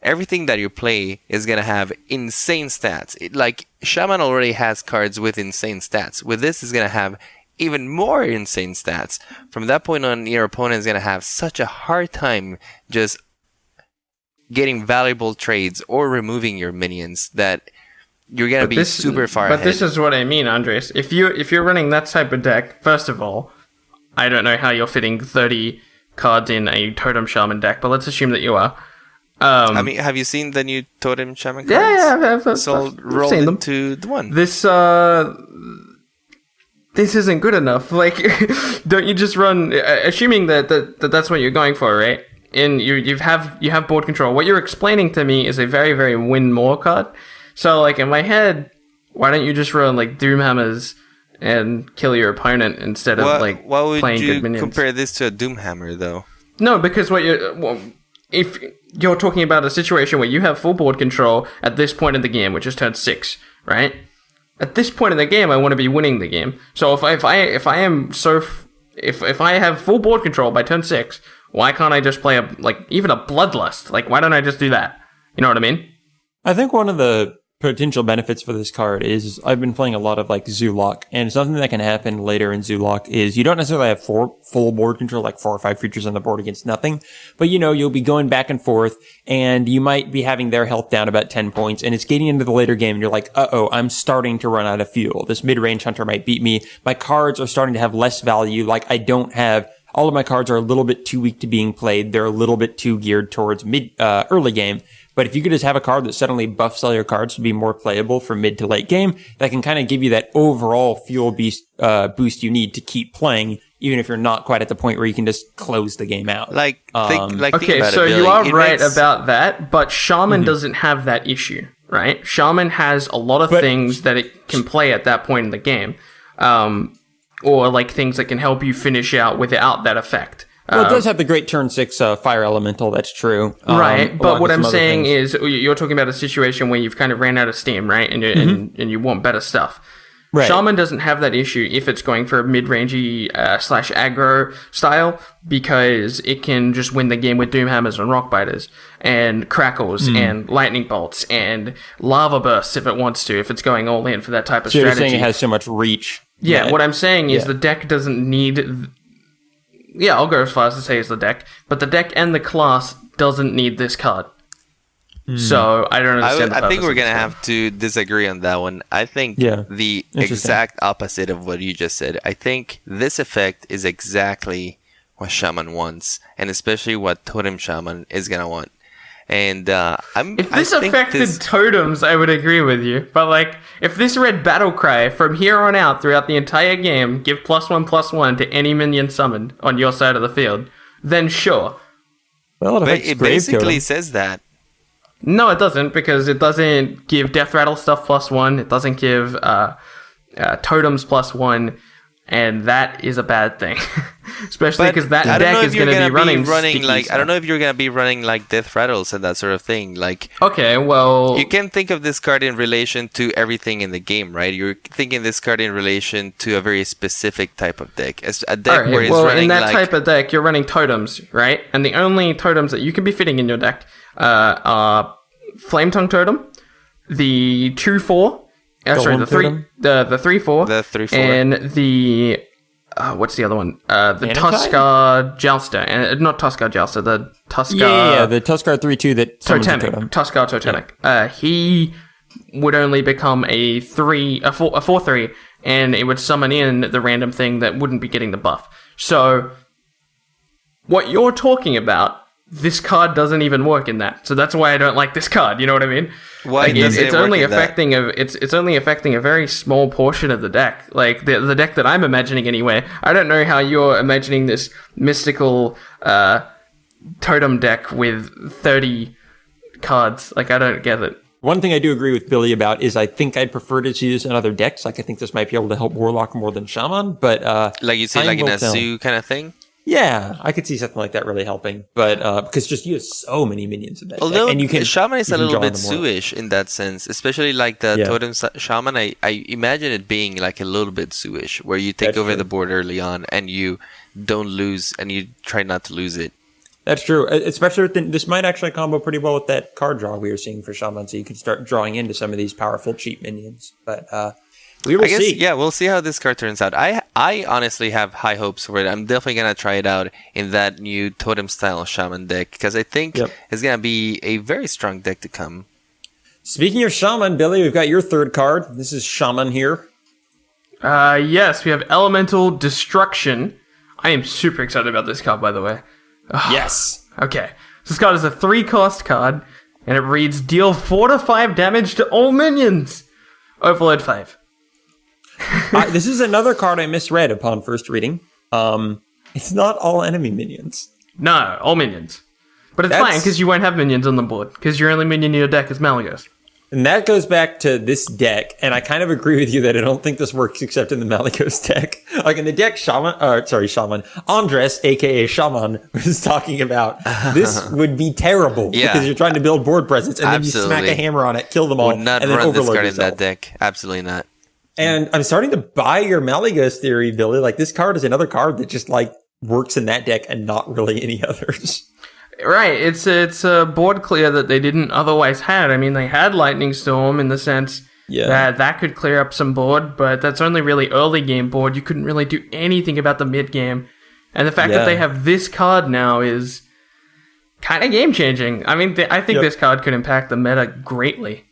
everything that you play is going to have insane stats. Like, Shaman already has cards with insane stats. With this, it's going to have even more insane stats. From that point on, your opponent is going to have such a hard time just getting valuable trades or removing your minions that you're going to be super far ahead. But this is what I mean, Andres. If you're running that type of deck, first of all, I don't know how you're fitting 30 cards in a Totem Shaman deck, but let's assume that you are. I mean, have you seen the new Totem Shaman cards? Yeah, I've seen them. To the one. This isn't good enough. Like, don't you just run? Assuming that's what you're going for, right? And you have board control. What you're explaining to me is a very, very win more card. So, like in my head, why don't you just run like Doomhammers and kill your opponent instead of playing good minions? Why would you compare this to a Doomhammer, though? No, because if you're talking about a situation where you have full board control at this point in the game, which is turn 6, right? At this point in the game, I want to be winning the game. So if I have full board control by turn 6, why can't I just play even a Bloodlust? Like, why don't I just do that? You know what I mean? I think one of the potential benefits for this card is I've been playing a lot of like Zoolock, and something that can happen later in Zoolock is you don't necessarily have full board control, like 4 or 5 creatures on the board against nothing, but you'll be going back and forth, and you might be having their health down about 10 points, and it's getting into the later game, and you're like, I'm starting to run out of fuel. This mid-range hunter might beat me. My cards are starting to have less value. Like, all of my cards are a little bit too weak to being played. They're a little bit too geared towards early game. But if you could just have a card that suddenly buffs all your cards to be more playable for mid to late game, that can kind of give you that overall fuel boost you need to keep playing, even if you're not quite at the point where you can just close the game out. Okay, so you are right about that, but Shaman doesn't have that issue, right? Shaman has a lot of things that it can play at that point in the game, or like things that can help you finish out without that effect. Well, it does have the great turn 6 fire elemental, that's true. Right, but what I'm saying things. is you're talking about a situation where you've kind of ran out of steam, right? And you want better stuff. Right. Shaman doesn't have that issue if it's going for a mid-rangey slash aggro style, because it can just win the game with Doomhammers and Rockbiters and Crackles and Lightning Bolts and Lava Bursts if it wants to, if it's going all in for that type of So strategy. you're saying it has so much reach. Yeah, what I'm saying is the deck doesn't need... Yeah, I'll go as far as to say it's the deck, but the deck and the class doesn't need this card. So I don't understand. I think we're gonna have to disagree on that one. I think the exact opposite of what you just said. I think this effect is exactly what Shaman wants, and especially what Totem Shaman is gonna want. And if this affected Totems, I would agree with you. But like, if this read Battle Cry from here on out throughout the entire game, give +1/+1 to any minion summoned on your side of the field, then sure. Well, it basically says that. No, it doesn't, because it doesn't give Death Rattle stuff +1. It doesn't give Totems +1, and that is a bad thing. Especially because that deck is going to be running like, I don't know if you're going to be running like Death Rattles and that sort of thing. Like, okay, well, you can think of this card in relation to everything in the game, right? You're thinking this card in relation to a very specific type of deck. It's a deck where it's running in that like, type of deck, you're running Totems, right? And the only Totems that you can be fitting in your deck are Flame Tongue Totem, the 2/4, sorry, the 3/4, the 3/4, and the what's the other one? The Tuskar Jouster, and not Tuskar Jouster, the Tuskar. The Tuskar 3/2 that Totemic, Tuskar Totemic. Yeah. He would only become a 4/3, and it would summon in the random thing that wouldn't be getting the buff. So, what you're talking about, this card doesn't even work in that. So that's why I don't like this card. You know what I mean? Why like, does it's it only work in affecting that? It's only affecting a very small portion of the deck. Like the deck that I'm imagining anyway. I don't know how you're imagining this mystical totem deck with 30 cards. Like, I don't get it. One thing I do agree with Billy about is I think I'd prefer to see this in other decks. Like, I think this might be able to help Warlock more than Shaman, but like you say, like in a Zoo kind of thing. Yeah, I could see something like that really helping, but because just you have so many minions in that deck, Although and you can Shaman is a little bit Zoo-ish Zoo-ish in that sense, especially like the Totem Shaman. I imagine it being like a little bit Zoo-ish, where you take over the board early on and you don't lose, and you try not to lose it. That's true, especially this might actually combo pretty well with that card draw we were seeing for Shaman, so you can start drawing into some of these powerful cheap minions. But we will see. Yeah, we'll see how this card turns out. I honestly have high hopes for it. I'm definitely going to try it out in that new Totem-style Shaman deck, because I think it's going to be a very strong deck to come. Speaking of Shaman, Billy, we've got your third card. This is Shaman here. Yes, we have Elemental Destruction. I am super excited about this card, by the way. Yes. Okay. This card is a 3-cost card, and it reads, deal 4 to 5 damage to all minions. Overload 5. This is another card I misread upon first reading. It's not all enemy minions. No, all minions. But it's fine, because you won't have minions on the board, because your only minion in your deck is Malygos. And that goes back to this deck, and I kind of agree with you that I don't think this works except in the Malygos deck. Like in the deck Shaman, Andres, aka Shaman, was talking about, this would be terrible, because you're trying to build board presence, and then you smack a hammer on it, kill them all, Would not and then run overload this card yourself. in that deck. Absolutely not. And I'm starting to buy your Malygos theory, Billy. Like, this card is another card that just, like, works in that deck and not really any others. Right, it's a board clear that they didn't otherwise have. I mean, they had Lightning Storm in the sense that could clear up some board, but that's only really early game board. You couldn't really do anything about the mid game. And the fact that they have this card now is kind of game changing. I mean, I think this card could impact the meta greatly.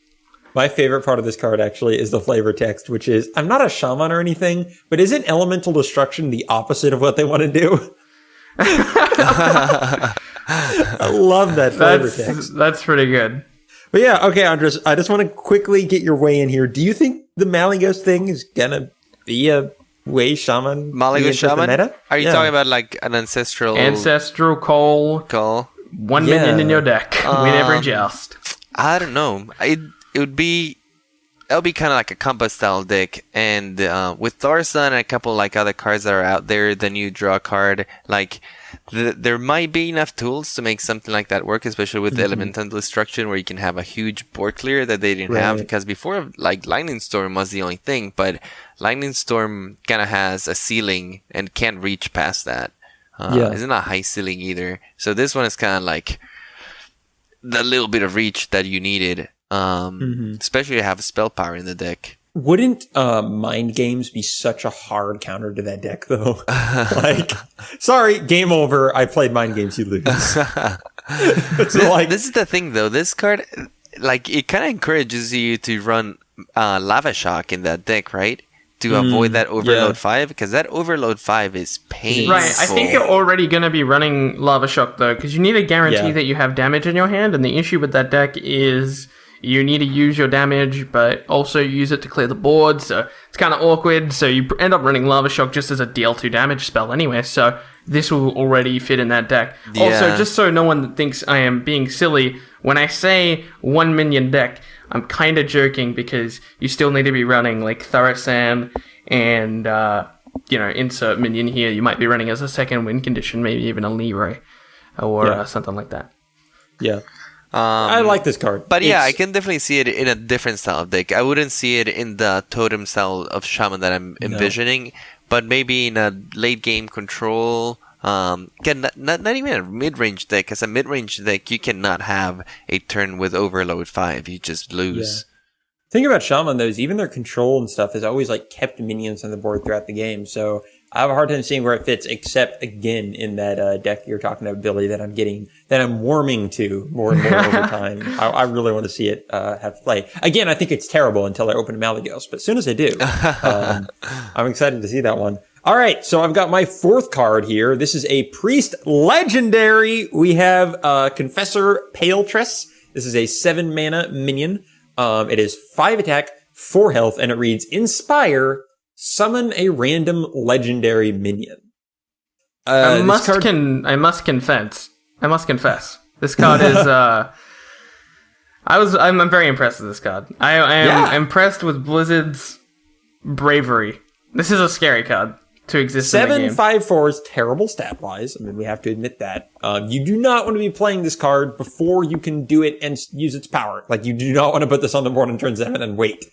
My favorite part of this card, actually, is the flavor text, which is, I'm not a shaman or anything, but isn't elemental destruction the opposite of what they want to do? I love that flavor text. That's pretty good. But yeah, okay, Andres, I just want to quickly get your way in here. Do you think the Malygos thing is going to be a way Shaman? Malygos Shaman? Meta? Are you talking about like an ancestral call? One minion in your deck. Win every joust. I don't know. It would be that'll be kind of like a combo style deck, and with Thorson and a couple like other cards that are out there, then you draw a card. Like there might be enough tools to make something like that work, especially with the Elemental Destruction, where you can have a huge board clear that they didn't have, because before, like, Lightning Storm was the only thing, but Lightning Storm kind of has a ceiling and can't reach past that. It's not a high ceiling either. So this one is kind of like the little bit of reach that you needed, especially to have spell power in the deck. Wouldn't Mind Games be such a hard counter to that deck, though? Like, sorry, game over. I played Mind Games, you lose. This is the thing, though. This card, like, it kind of encourages you to run Lava Shock in that deck, right? To avoid that Overload 5, because that Overload 5 is painful. Right, I think you're already going to be running Lava Shock, though, because you need a guarantee that you have damage in your hand, and the issue with that deck is you need to use your damage, but also use it to clear the board, so it's kind of awkward, so you end up running Lava Shock just as a deal 2 damage spell anyway, so this will already fit in that deck. Yeah. Also, just so no one thinks I am being silly, when I say 1 minion deck, I'm kind of joking, because you still need to be running, like, Thurasand and, insert minion here. You might be running as a second win condition, maybe even a Leroy, or something like that. Yeah. I like this card. But I can definitely see it in a different style of deck. I wouldn't see it in the Totem style of Shaman that I'm envisioning, but maybe in a late game control. Again, not even a mid-range deck. As a mid-range deck, you cannot have a turn with Overload 5. You just lose. The thing about Shaman, though, is even their control and stuff has always like kept minions on the board throughout the game. So I have a hard time seeing where it fits, except again in that deck you're talking about, Billy, that I'm warming to more and more over time. I really want to see it have play. Again, I think it's terrible until I open Malagos, but as soon as I do, I'm excited to see that one. All right, so I've got my 4th card here. This is a Priest Legendary. We have Confessor Paletress. This is a 7 mana minion. It is 5 attack, 4 health, and it reads Inspire, summon a random legendary minion. I must confess. This card is I'm very impressed with this card. I am impressed with Blizzard's bravery. This is a scary card to exist in the game. 7/5/4 is terrible stat wise. I mean, we have to admit that. You do not want to be playing this card before you can do it and use its power. Like, you do not want to put this on the board on turn 7 and wait.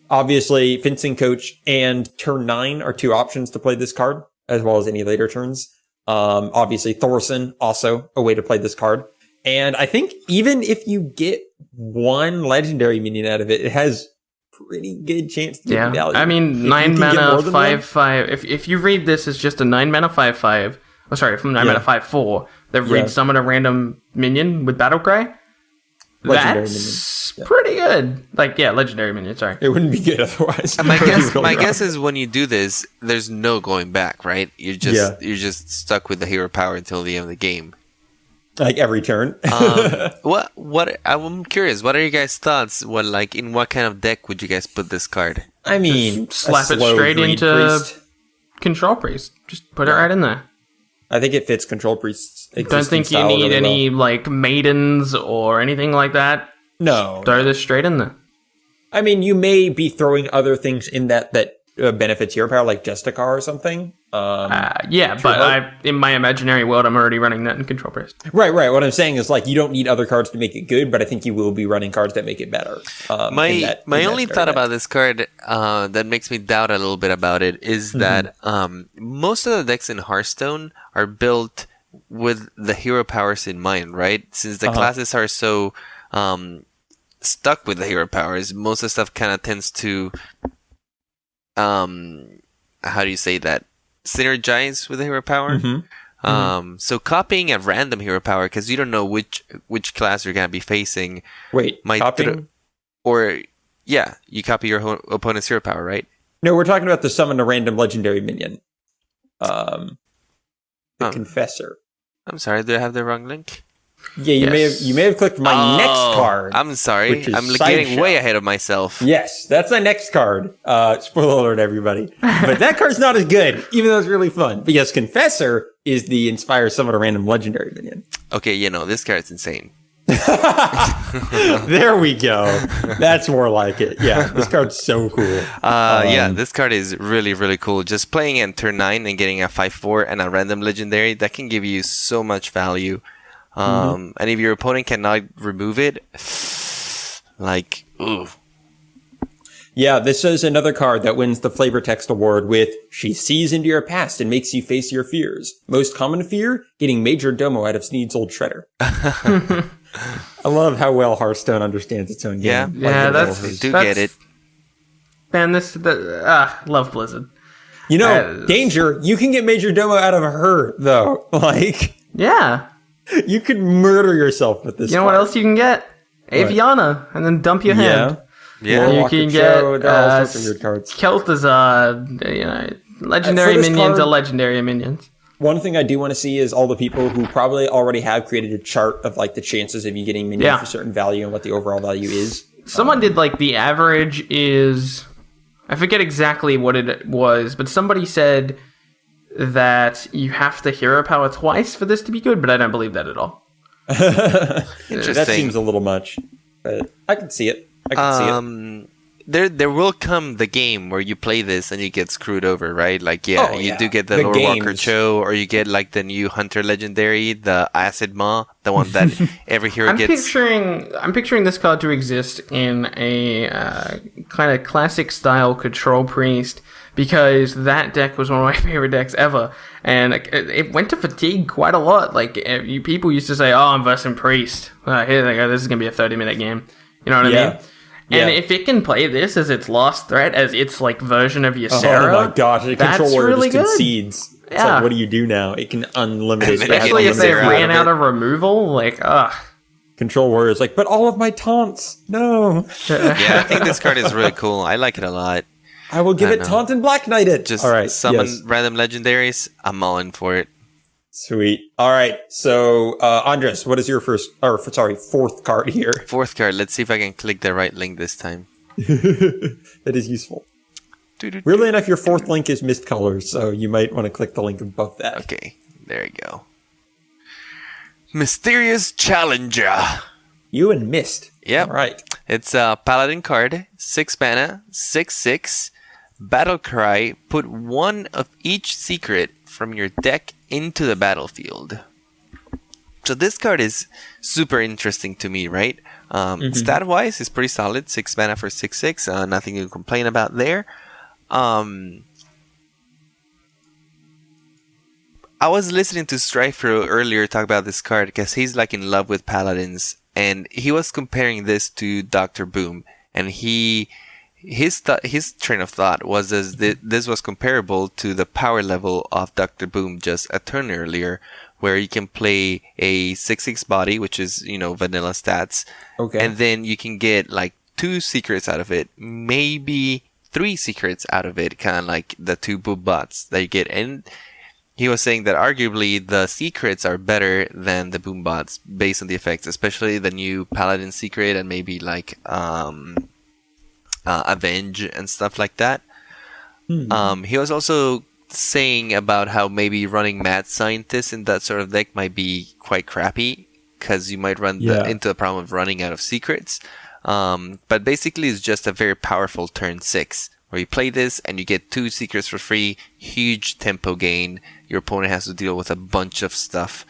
Obviously, Fencing Coach and turn 9 are 2 options to play this card, as well as any later turns. Obviously, Thorson, also a way to play this card. And I think even if you get 1 legendary minion out of it, it has pretty good chance to get value. I mean, 9 mana 5/5. If you read this as just a 9 mana 5/5, from 9 mana 5/4 that reads summon a random minion with Battle Cry, that's pretty good. Legendary minion. Sorry, it wouldn't be good otherwise. My guess is when you do this, there's no going back, right? You're just stuck with the hero power until the end of the game. Like every turn. What? I'm curious. What are your guys' thoughts? In what kind of deck would you guys put this card? I mean, just slap it straight into Control Priest. Just put it right in there. I think it fits Control Priest's existing Don't think you need any maidens or anything like that. No. Throw this straight in there. I mean, you may be throwing other things in that benefits hero power, like Justicar or something. But in my imaginary world, I'm already running that in Control Priest. Right. What I'm saying is, you don't need other cards to make it good, but I think you will be running cards that make it better. My only thought about this card that makes me doubt a little bit about it is that most of the decks in Hearthstone are built with the hero powers in mind, right? Since the classes are so stuck with the hero powers, most of the stuff kind of tends to how do you say that? Synergize with the hero power. So copying a random hero power, because you don't know which class you're gonna be facing. Wait, copying? You copy your opponent's hero power, right? No, we're talking about the summon a random legendary minion. The Confessor. I'm sorry, did I have the wrong link? Yeah, you may have clicked my next card. I'm sorry. I'm getting way ahead of myself. Yes, that's my next card. Spoiler alert, everybody. But that card's not as good, even though it's really fun. But yes, Confessor is the Inspire Summon a Random Legendary minion. Okay, this card's insane. There we go. That's more like it. Yeah, this card's so cool. Yeah, this card is really, really cool. Just playing it turn 9 and getting a 5/4 and a random legendary, that can give you so much value. And if your opponent cannot remove it, like, ooh. Yeah, this is another card that wins the Flavor Text Award with She Sees Into Your Past and Makes You Face Your Fears. Most common fear? Getting Major Domo out of Sneed's Old Shredder. I love how well Hearthstone understands its own game. Yeah, Get it. Man, love Blizzard. You know, danger, you can get Major Domo out of her, though. Like, yeah. you could murder yourself with this You know what else you can get? Aviana, and then dump your hand. Yeah. You can get there are all sorts of weird cards. Kel'Thuzad, legendary minions are legendary minions. One thing I do want to see is all the people who probably already have created a chart of like the chances of you getting minions for certain value and what the overall value is. Someone did like the average is, I forget exactly what it was, but somebody said that you have to hero power twice for this to be good, but I don't believe that at all. Interesting. That seems a little much, but I can see it. There will come the game where you play this and you get screwed over, right? Like, you do get the Lord Walker Cho, or you get like the new Hunter Legendary, the Acid Maw, the one that every hero gets. I'm picturing this card to exist in a kind of classic style Control Priest, because that deck was one of my favorite decks ever, and it went to fatigue quite a lot. Like, people used to say, "Oh, I'm versing Priest. Here they go. This is gonna be a 30-minute game." You know what I mean? And if it can play this as its last threat, as its like version of Ysera, oh my gosh, the controller really just concedes. Good. It's like, what do you do now? It can unlimited. Especially if they ran out of removal, like, Control Warrior is like, but all of my taunts, no. Yeah, I think this card is really cool. I like it a lot. I will give it Taunt and Black Knight it. Just summon random legendaries. I'm all in for it. Sweet. All right. So, Andres, what is your fourth card here? Fourth card. Let's see if I can click the right link this time. That is useful. Weirdly enough, your fourth link is Mist Colors, so you might want to click the link above that. Okay. There you go. Mysterious Challenger. You and Mist. Yep. All right. It's a Paladin card. 6 mana. 6/6. Battle Cry. Put one of each secret from your deck into the battlefield. So this card is super interesting to me, right? Stat-wise, it's pretty solid. 6 mana for 6/6. Nothing to complain about there. I was listening to Strife earlier talk about this card because he's like in love with Paladins, and he was comparing this to Dr. Boom, and his train of thought was this was comparable to the power level of Dr. Boom just a turn earlier, where you can play a 6/6 body, which is, vanilla stats. Okay. And then you can get like 2 secrets out of it, maybe 3 secrets out of it, kind of like the 2 boom bots that you get. And he was saying that arguably the secrets are better than the boom bots based on the effects, especially the new Paladin secret and maybe like Avenge and stuff like that. He was also saying about how maybe running Mad Scientist in that sort of deck might be quite crappy because you might run into the problem of running out of secrets. But basically it's just a very powerful turn 6 where you play this and you get 2 secrets for free, huge tempo gain. Your opponent has to deal with a bunch of stuff.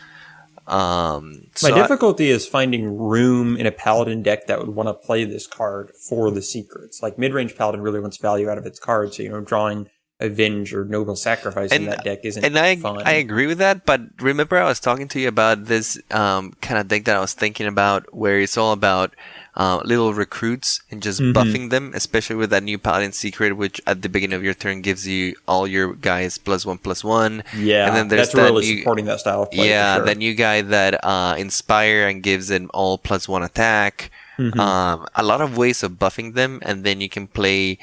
My difficulty is finding room in a Paladin deck that would want to play this card for the secrets. Like, mid-range Paladin really wants value out of its cards, so, drawing Avenge or Noble Sacrifice in that deck isn't fun. I agree with that, but remember I was talking to you about this kind of deck that I was thinking about, where it's all about little recruits and just buffing them, especially with that new Paladin secret, which at the beginning of your turn gives you all your guys +1/+1. Yeah, and then there's that's really supporting that style of play. Yeah, for sure. that new guy that Inspire and gives them all +1 attack. A lot of ways of buffing them, and then you can play,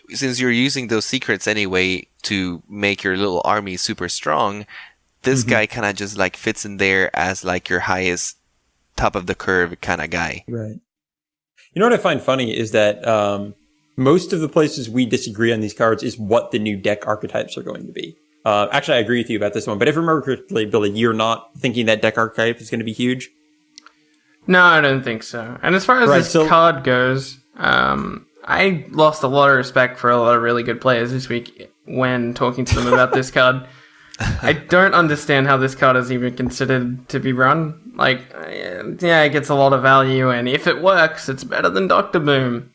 since you're using those secrets anyway to make your little army super strong, this guy kind of just like fits in there as like your highest top of the curve kind of guy. Right. You know what I find funny is that most of the places we disagree on these cards is what the new deck archetypes are going to be. Actually, I agree with you about this one, but if I remember correctly, Billy, you're not thinking that deck archetype is going to be huge? No, I don't think so. And as far as this card goes, I lost a lot of respect for a lot of really good players this week when talking to them about this card. I don't understand how this card is even considered to be run. Like, yeah, it gets a lot of value, and if it works, it's better than Dr. Boom.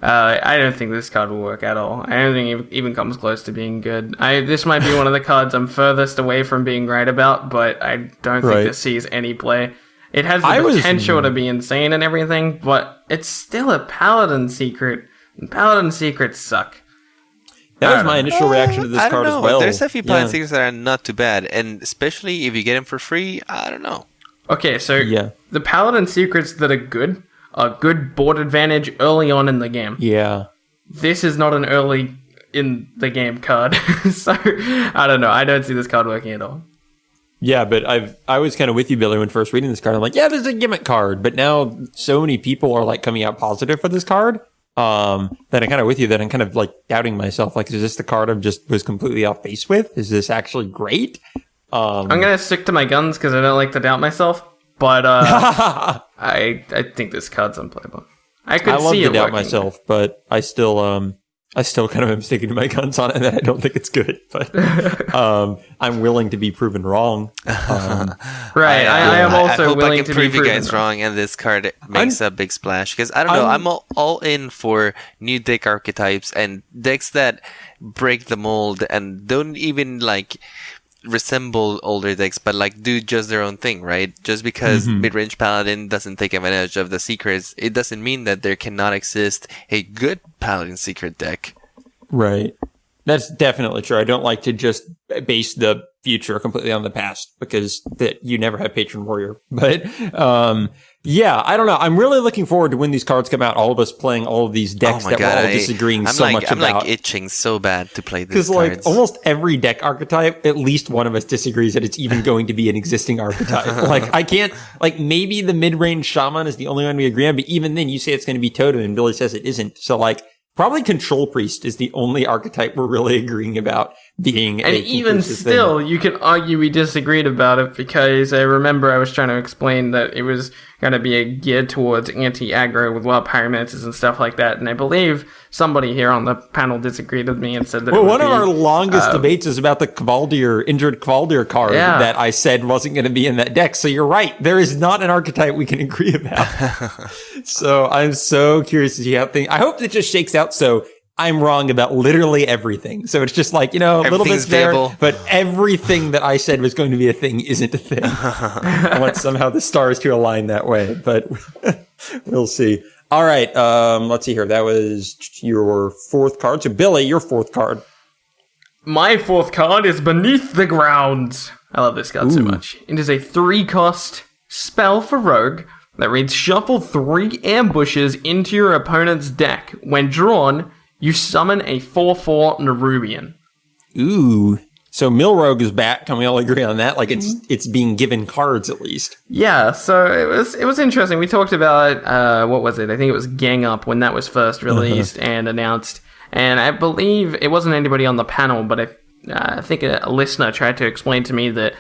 I don't think this card will work at all. I don't think it even comes close to being good. This might be one of the cards I'm furthest away from being right about, but I don't think this sees any play. It has the potential to be insane and everything, but it's still a Paladin secret, and Paladin secrets suck. That was my initial reaction to this card as well. There's a few Paladin secrets that are not too bad, and especially if you get them for free, I don't know. Okay, so the Paladin secrets that are good board advantage early on in the game. Yeah. This is not an early in the game card, so I don't know. I don't see this card working at all. Yeah, but I was kind of with you, Billy, when first reading this card. I'm like, yeah, this is a gimmick card. But now so many people are like coming out positive for this card that I'm kind of with you, that I'm kind of like doubting myself. Like, is this the card I just was completely off base with? Is this actually great? I'm going to stick to my guns because I don't like to doubt myself. But I think this card's unplayable. I love to doubt myself, but I still kind of am sticking to my guns on it, and I don't think it's good. But I'm willing to be proven wrong. Right, I am also willing to prove you guys wrong, and this card makes a big splash. Because I don't know, I'm all in for new deck archetypes and decks that break the mold and don't even like resemble older decks, but like do just their own thing, right? Just because mid-range Paladin doesn't take advantage of the secrets, it doesn't mean that there cannot exist a good Paladin secret deck. Right. That's definitely true. I don't like to just base the future completely on the past because you never have Patron Warrior. But yeah, I don't know. I'm really looking forward to when these cards come out. All of us playing all of these decks we're all disagreeing much about. I'm like itching so bad to play these cards. Because like almost every deck archetype, at least one of us disagrees that it's even going to be an existing archetype. Like I can't, like maybe the mid-range Shaman is the only one we agree on, but even then you say it's going to be Totem and Billy says it isn't. So like, probably Control Priest is the only archetype we're really agreeing about being and even still, you can argue we disagreed about it because I remember I was trying to explain that it was going to be a geared towards anti-aggro with wild pyromancers and stuff like that, and I believe somebody here on the panel disagreed with me and said that one of our longest debates is about the injured Kvaldir card that I said wasn't going to be in that deck, so you're right. There is not an archetype we can agree about. So I'm so curious to see how things... I hope it just shakes out so I'm wrong about literally everything. So it's just like, a little bit there, but everything that I said was going to be a thing isn't a thing. I want somehow the stars to align that way, but we'll see. All right, let's see here. That was your fourth card. So Billy, your fourth card. My fourth card is Beneath the Ground. I love this card so much. It is a 3-cost spell for Rogue that reads, shuffle 3 ambushes into your opponent's deck. When drawn, you summon a 4/4 Nerubian. Ooh. So Milrogue is back. Can we all agree on that? Like it's being given cards at least. Yeah, so it was interesting. We talked about what was it? I think it was Gang Up when that was first released and announced. And I believe it wasn't anybody on the panel, but I think a listener tried to explain to me that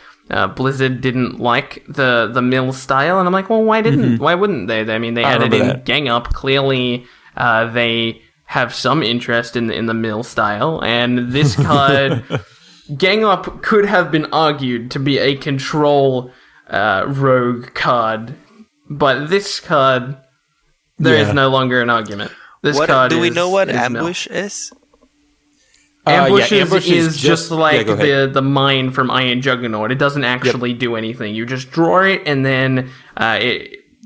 Blizzard didn't like the mill style, and I'm like, well, why wouldn't they? I mean, they added in Gang Up. Clearly, they have some interest in the mill style, and this card, Gang Up, could have been argued to be a control rogue card, but this card, there is no longer an argument. This card do we know what ambush is? Ambush is just like the mine from Iron Juggernaut. It doesn't actually do anything. You just draw it, and then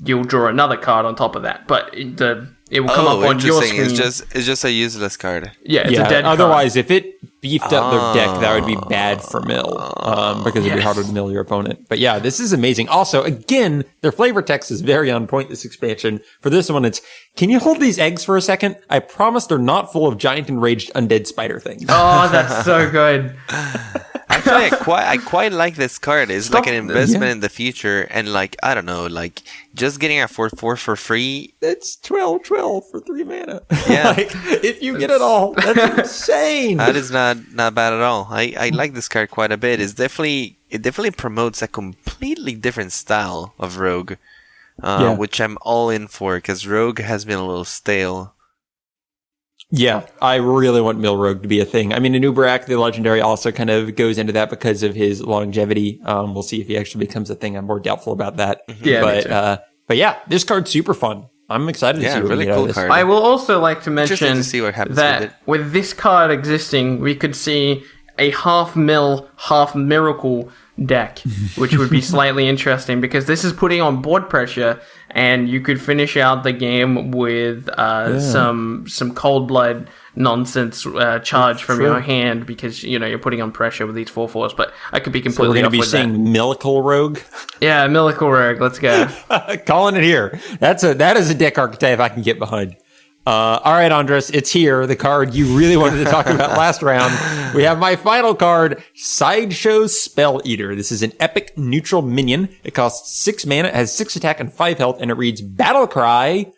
you'll draw another card on top of that. But it will come up on your screen. It's just a useless card. Yeah, it's a dead card. Otherwise, if it beefed up their deck, that would be bad for mill, because it'd be harder to mill your opponent. But yeah, this is amazing. Also, again, their flavor text is very on point, this expansion. For this one, it's, can you hold these eggs for a second? I promise they're not full of giant enraged undead spider things. Oh, that's so good. Actually, I quite like this card. It's like an investment in the future, and like, I don't know, like just getting a 4/4 for free. It's 12 for 3 mana. Yeah, like, if you get it all, that's insane. That is not bad at all. I like this card quite a bit. It definitely promotes a completely different style of rogue. which I'm all in for because Rogue has been a little stale. Yeah, I really want Mill Rogue to be a thing. I mean, Anubarak, the legendary, also kind of goes into that because of his longevity. We'll see if he actually becomes a thing. I'm more doubtful about that. Yeah, but yeah, this card's super fun. I'm excited to see what really we get out cool of this. card. I will also like to mention Interesting to see what happens that with it. with this card existing, we could see a half mill, half miracle deck, which would be slightly interesting because this is putting on board pressure, and you could finish out the game with some cold blood nonsense charge from your hand because you're putting on pressure with these 4/4s. But I could be So completely we're going to off be with seeing Miracle Rogue. Yeah, Miracle Rogue. Let's go. Calling it here. That is a deck archetype I can get behind. All right, Andres, it's here. The card you really wanted to talk about last round. We have my final card, Sideshow Spell Eater. This is an epic neutral minion. It costs 6 mana, it has 6 attack and 5 health, and it reads Battle Cry.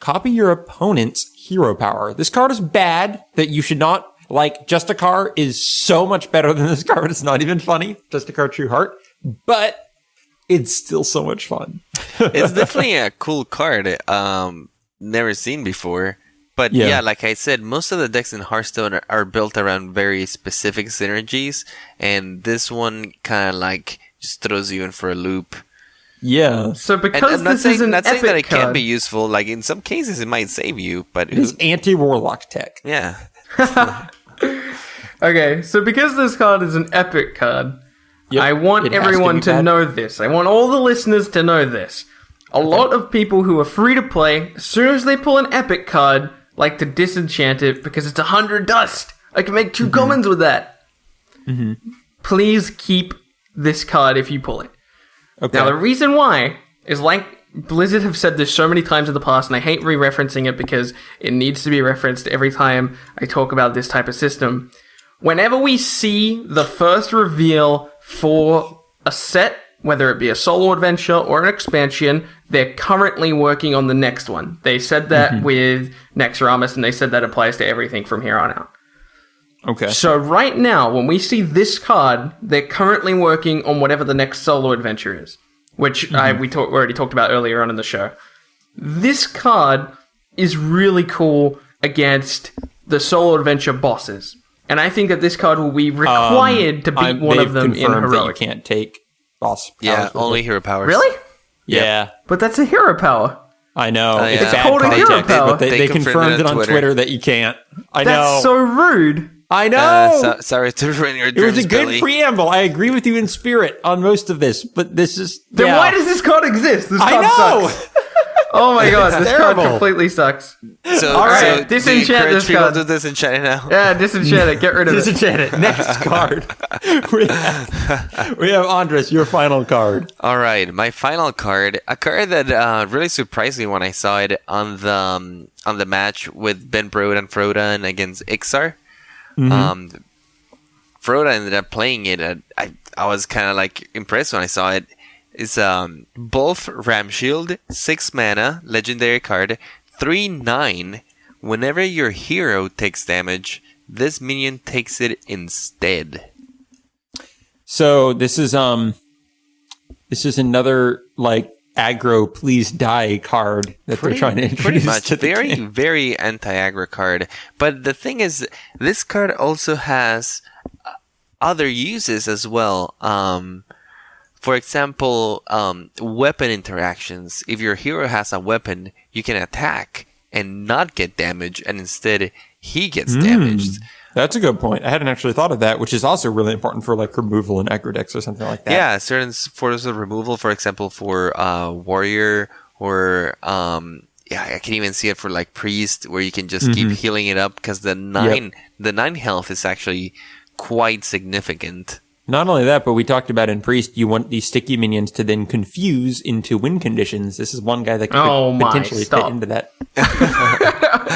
Copy your opponent's hero power. This card is bad that you should not like. Justicar is so much better than this card. It's not even funny. Justicar True Heart, but it's still so much fun. It's definitely a cool card. Never seen before. But yeah, like I said, most of the decks in Hearthstone are built around very specific synergies, and this one kind of like just throws you in for a loop. Yeah. So because this is an not saying that it epic card, can be useful. Like in some cases, it might save you, but It is anti-warlock tech. yeah. Okay, so because this card is an epic card, Yep, I want it has everyone be to bad. know this. I want all the listeners to know this. A lot of people who are free to play, as soon as they pull an epic card, like to disenchant it because it's 100 dust. I can make 2 commons with that. Please keep this card if you pull it. Okay. Now, the reason why is like Blizzard have said this so many times in the past, and I hate re-referencing it because it needs to be referenced every time I talk about this type of system. Whenever we see the first reveal for a set, whether it be a solo adventure or an expansion, they're currently working on the next one. They said that with Nexaramus, and they said that applies to everything from here on out. Okay. So right now, when we see this card, they're currently working on whatever the next solo adventure is, which we already talked about earlier on in the show. This card is really cool against the solo adventure bosses. And I think that this card will be required to beat one of them in confirmed that you Heroic. can't take boss powers. Yeah, with only it. hero powers. Really? Yeah. But that's a hero power. I know. Oh, It's yeah. bad called a card hero text, power. but they They confirmed confirmed it it on on Twitter that you can't. I That's know. so rude. I know. Sorry to ruin your It was dreams, a good Billy. preamble. I agree with you in spirit on most of this, but this is. Then yeah. why does this card exist? This card I know? sucks. Oh my god, this terrible. card completely sucks. So, All right, so disenchant do you encourage this people card. to disenchant it now? Yeah, disenchant it. Get rid of it. Disenchant it. Next card. we have Andres, your final card. All right, my final card, a card that really surprised me when I saw it on the match with Ben Broad and Frodan against Ixar. Frodan ended up playing it. I was kind of like impressed when I saw it. It's Bolf Ramshield, 6 mana, legendary card, 3/9. Whenever your hero takes damage, this minion takes it instead. So this is another like aggro please die card that they're trying to introduce Pretty much. to the Very, game. very anti-aggro card. But the thing is, this card also has other uses as well. For example, weapon interactions. If your hero has a weapon, you can attack and not get damage, and instead he gets damaged. That's a good point. I hadn't actually thought of that, which is also really important for like removal and aggro decks or something like that. Yeah, certain forms of removal, for example, for warrior or I can even see it for like priest, where you can just keep healing it up because the 9 health is actually quite significant. Not only that, but we talked about in Priest, you want these sticky minions to then confuse into win conditions. This is one guy that could potentially fit into that.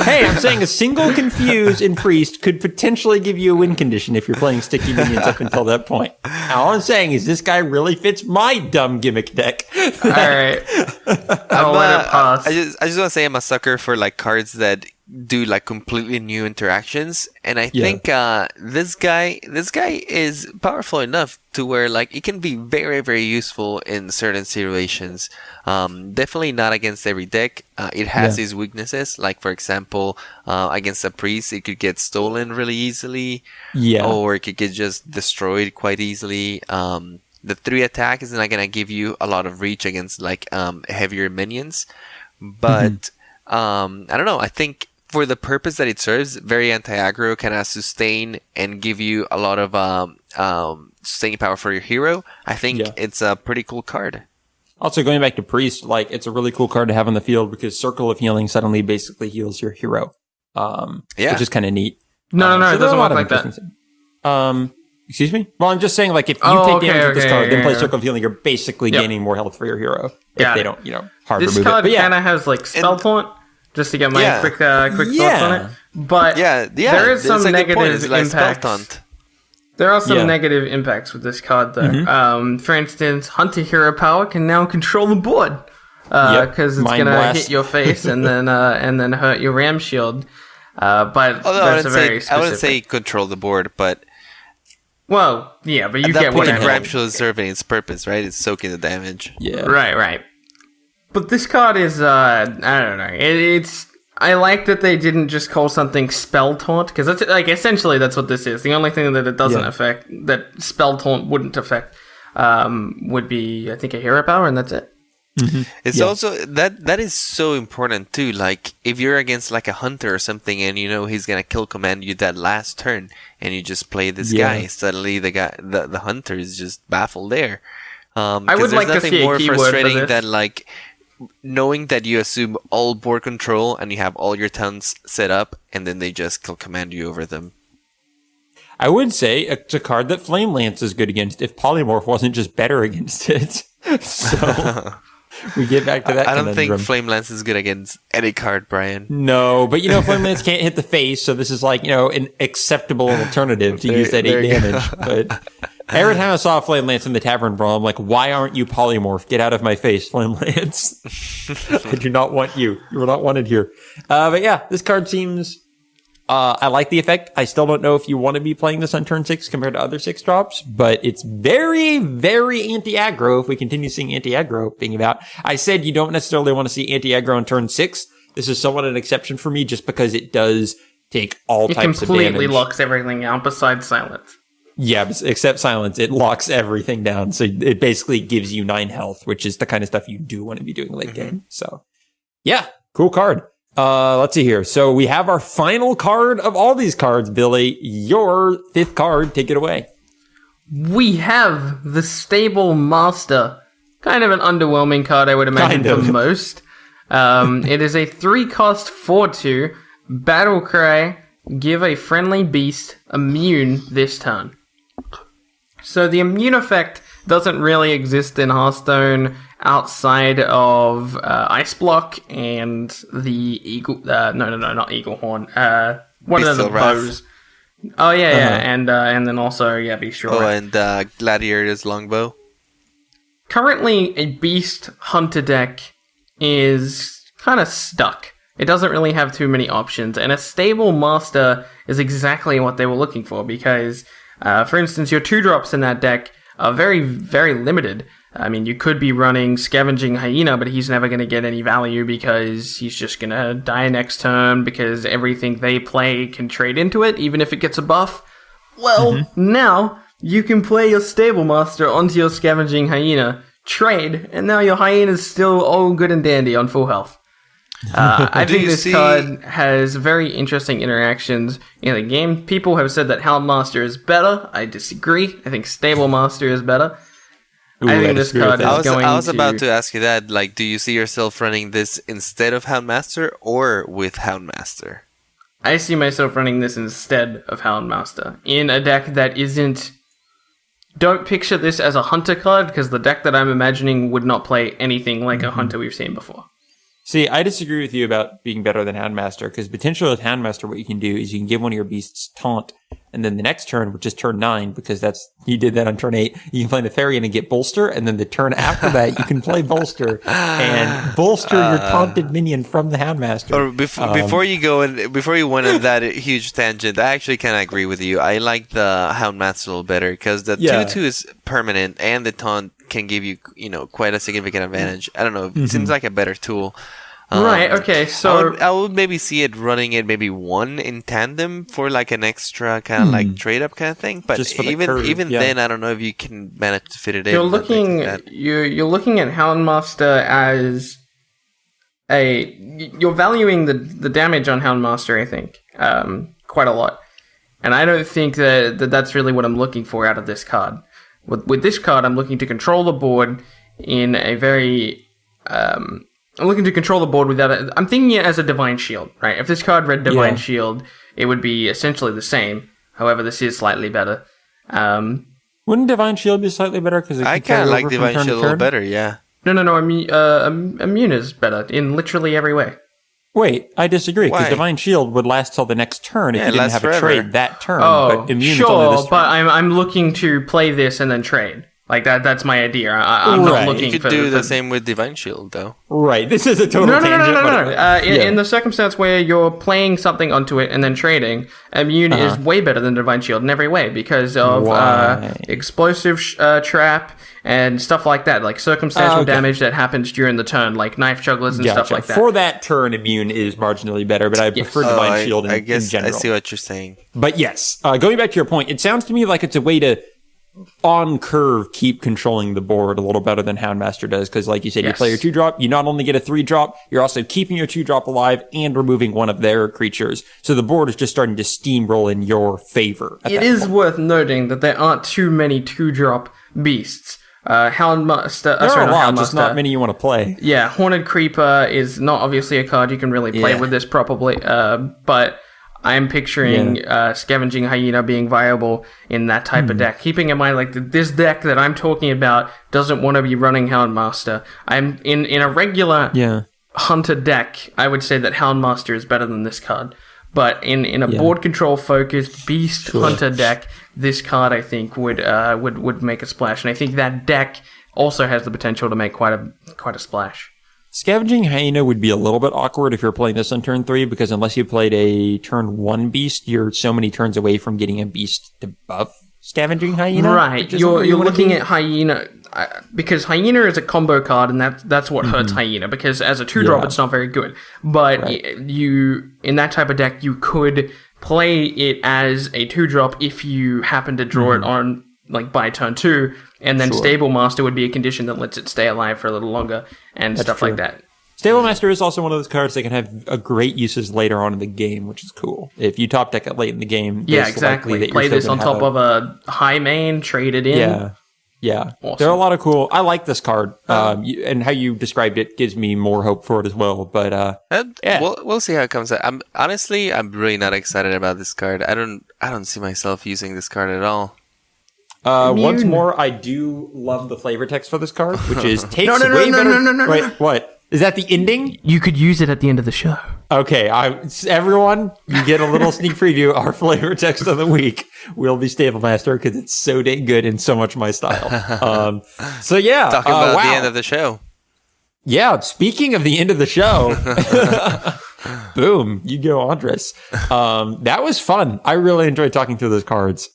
Hey, I'm saying a single confuse in Priest could potentially give you a win condition if you're playing sticky minions up until that point. All I'm saying is this guy really fits my dumb gimmick deck. All right. I'll let it pass. I just want to say I'm a sucker for like cards that do like completely new interactions. And I think this guy is powerful enough to where like it can be very, very useful in certain situations. Definitely not against every deck. It has its weaknesses. Like for example, against a priest, it could get stolen really easily. Yeah. Or it could get just destroyed quite easily. The 3 attack is not gonna give you a lot of reach against like heavier minions. But I don't know. I think for the purpose that it serves, very anti-aggro, kind of sustain and give you a lot of staying power for your hero. I think it's a pretty cool card. Also, going back to Priest, like, it's a really cool card to have on the field because Circle of Healing suddenly basically heals your hero. Which is kind of neat. No, it doesn't work like that. Excuse me? Well, I'm just saying, like, if you take damage with this card, then play Circle of Healing, you're basically gaining more health for your hero. If they don't, hard remove it. This card kind of has, like, Spell Taunt, just to get my quick thoughts on it. But there is some negative impacts. There are some negative impacts with this card, though. For instance, Hunter Hero Power can now control the board because it's going to hit your face and then hurt your Ram Shield. But I wouldn't say control the board, but well, yeah, but you get what Ram Shield is serving its purpose, right? It's soaking the damage. Yeah, right. But this card is I don't know. It's I like that they didn't just call something Spell Taunt, because that's like essentially that's what this is. The only thing that it doesn't affect, that Spell Taunt wouldn't affect, would be, I think, a Hero Power, and that's it. Mm-hmm. It's also that is so important too. Like if you're against like a hunter or something, and he's gonna kill command you that last turn, and you just play this guy, suddenly the hunter is just baffled there. I would like to see a more keyword frustrating for this. than like knowing that you assume all board control and you have all your taunts set up, and then they just kill command you over them. I would say it's a card that Flame Lance is good against if Polymorph wasn't just better against it. So we get back to that. I don't think Flame Lance is good against any card, Bryan. No, but Flame Lance can't hit the face, so this is like an acceptable alternative to use that 8 damage. But every time I saw Flame Lance in the Tavern Brawl, I'm like, why aren't you Polymorph? Get out of my face, Flame Lance. I do not want you. You are not wanted here. But yeah, this card seems... I like the effect. I still don't know if you want to be playing this on turn 6 compared to other 6 drops, but it's very, very anti-aggro if we continue seeing anti-aggro being about. I said you don't necessarily want to see anti-aggro on turn 6. This is somewhat an exception for me just because it does take all types of damage. It completely locks everything out besides silence. Yeah, except silence. It locks everything down. So it basically gives you 9 health, which is the kind of stuff you do want to be doing late game. So yeah, cool card. Let's see here. So we have our final card of all these cards, Billy. Your 5th card. Take it away. We have the Stable Master. Kind of an underwhelming card, I would imagine, for most. It is a 3-cost 4/2 battle cry. Give a friendly beast immune this turn. So the immune effect doesn't really exist in Hearthstone outside of Ice Block and the Eagle... no, not Eagle Horn. What are the bows? Oh, yeah. And then also, Beast Roar. Oh, and Gladiator's Longbow. Currently, a Beast Hunter deck is kind of stuck. It doesn't really have too many options, and a Stable Master is exactly what they were looking for, because, for instance, your 2-drops in that deck are very, very limited. I mean, you could be running Scavenging Hyena, but he's never going to get any value because he's just going to die next turn because everything they play can trade into it, even if it gets a buff. Well, now you can play your Stable Master onto your Scavenging Hyena, trade, and now your Hyena's still all good and dandy on full health. I think this card has very interesting interactions in the game. People have said that Houndmaster is better. I disagree. I think Stable Master is better. I think this card is going to... I was about to ask you that. Like, do you see yourself running this instead of Houndmaster or with Houndmaster? I see myself running this instead of Houndmaster in a deck that isn't... Don't picture this as a Hunter card, because the deck that I'm imagining would not play anything like a Hunter we've seen before. See, I disagree with you about being better than Houndmaster, because potentially with Houndmaster, what you can do is you can give one of your beasts taunt, and then the next turn, which is turn 9, because you did that on turn 8, you can play Nefarian and get Bolster, and then the turn after that, you can play Bolster and bolster your taunted minion from the Houndmaster. Or before you went on that huge tangent, I actually kind of agree with you. I like the Houndmaster a little better, because the 2/2 is permanent, and the taunt can give you, quite a significant advantage. I don't know. It seems like a better tool. Right, okay, so... I would maybe see it running it maybe one in tandem for like an extra kind of like trade-up kind of thing. But even then, I don't know if you can manage to fit it in. You're looking at Houndmaster as you're valuing the damage on Houndmaster, I think, quite a lot. And I don't think that's really what I'm looking for out of this card. With this card, I'm looking to control the board in a very... I'm looking to control the board without it. I'm thinking it as a Divine Shield, right? If this card read Divine Shield, it would be essentially the same. However, this is slightly better. Wouldn't Divine Shield be slightly better? Because I kind of like Divine Shield a little better, yeah. No. Immune is better in literally every way. Wait, I disagree, because Divine Shield would last till the next turn if you didn't have a trade that turn. Oh, but immune sure, is only this turn. But I'm looking to play this and then trade. Like that's my idea. I'm not looking. You could do the same with Divine Shield, though. Right. This is a total tangent. No. In the circumstance where you're playing something onto it and then trading, immune is way better than Divine Shield in every way because of explosive trap and stuff like that, like circumstantial damage that happens during the turn, like knife jugglers and stuff like that. For that turn, immune is marginally better, but I prefer Divine Shield in general. I see what you're saying. But yes, going back to your point, it sounds to me like it's a way to on curve keep controlling the board a little better than Houndmaster does, because like you said, you play your 2-drop, you not only get a 3-drop, you're also keeping your 2-drop alive and removing one of their creatures, so the board is just starting to steamroll in your favor. It is worth noting that there aren't too many 2-drop beasts. Houndmaster, there are a lot, just not many you want to play. Yeah, Horned Creeper is not obviously a card you can really play with this probably, but I'm picturing Scavenging Hyena being viable in that type of deck. Keeping in mind, like, this deck that I'm talking about doesn't want to be running Houndmaster. I'm in a regular Hunter deck, I would say that Houndmaster is better than this card. But in a board control focused Beast Hunter deck, this card I think would make a splash. And I think that deck also has the potential to make quite a splash. Scavenging Hyena would be a little bit awkward if you're playing this on turn 3, because unless you played a turn 1 beast, you're so many turns away from getting a beast to buff Scavenging Hyena. Right, you're looking at Hyena, because Hyena is a combo card, and that's what hurts Hyena, because as a 2-drop, it's not very good. But in that type of deck, you could play it as a 2-drop if you happen to draw it on, like, by turn 2, and then Stable Master would be a condition that lets it stay alive for a little longer, and stuff like that. Stable Master is also one of those cards that can have a great uses later on in the game, which is cool. If you top deck it late in the game, exactly. That play this on top of a high main, trade it in. Yeah. Awesome. There are a lot of cool... I like this card, and how you described it gives me more hope for it as well, but we'll see how it comes out. I'm really not excited about this card. I don't see myself using this card at all. Once more, I do love the flavor text for this card, which is takes better... Wait, what? Is that the ending? You could use it at the end of the show. Okay, everyone, you get a little sneak preview. Our flavor text of the week will be Stable Master, because it's so dang good and so much my style. Talking about the end of the show. Yeah, speaking of the end of the show, boom, you go, Andres. That was fun. I really enjoyed talking through those cards.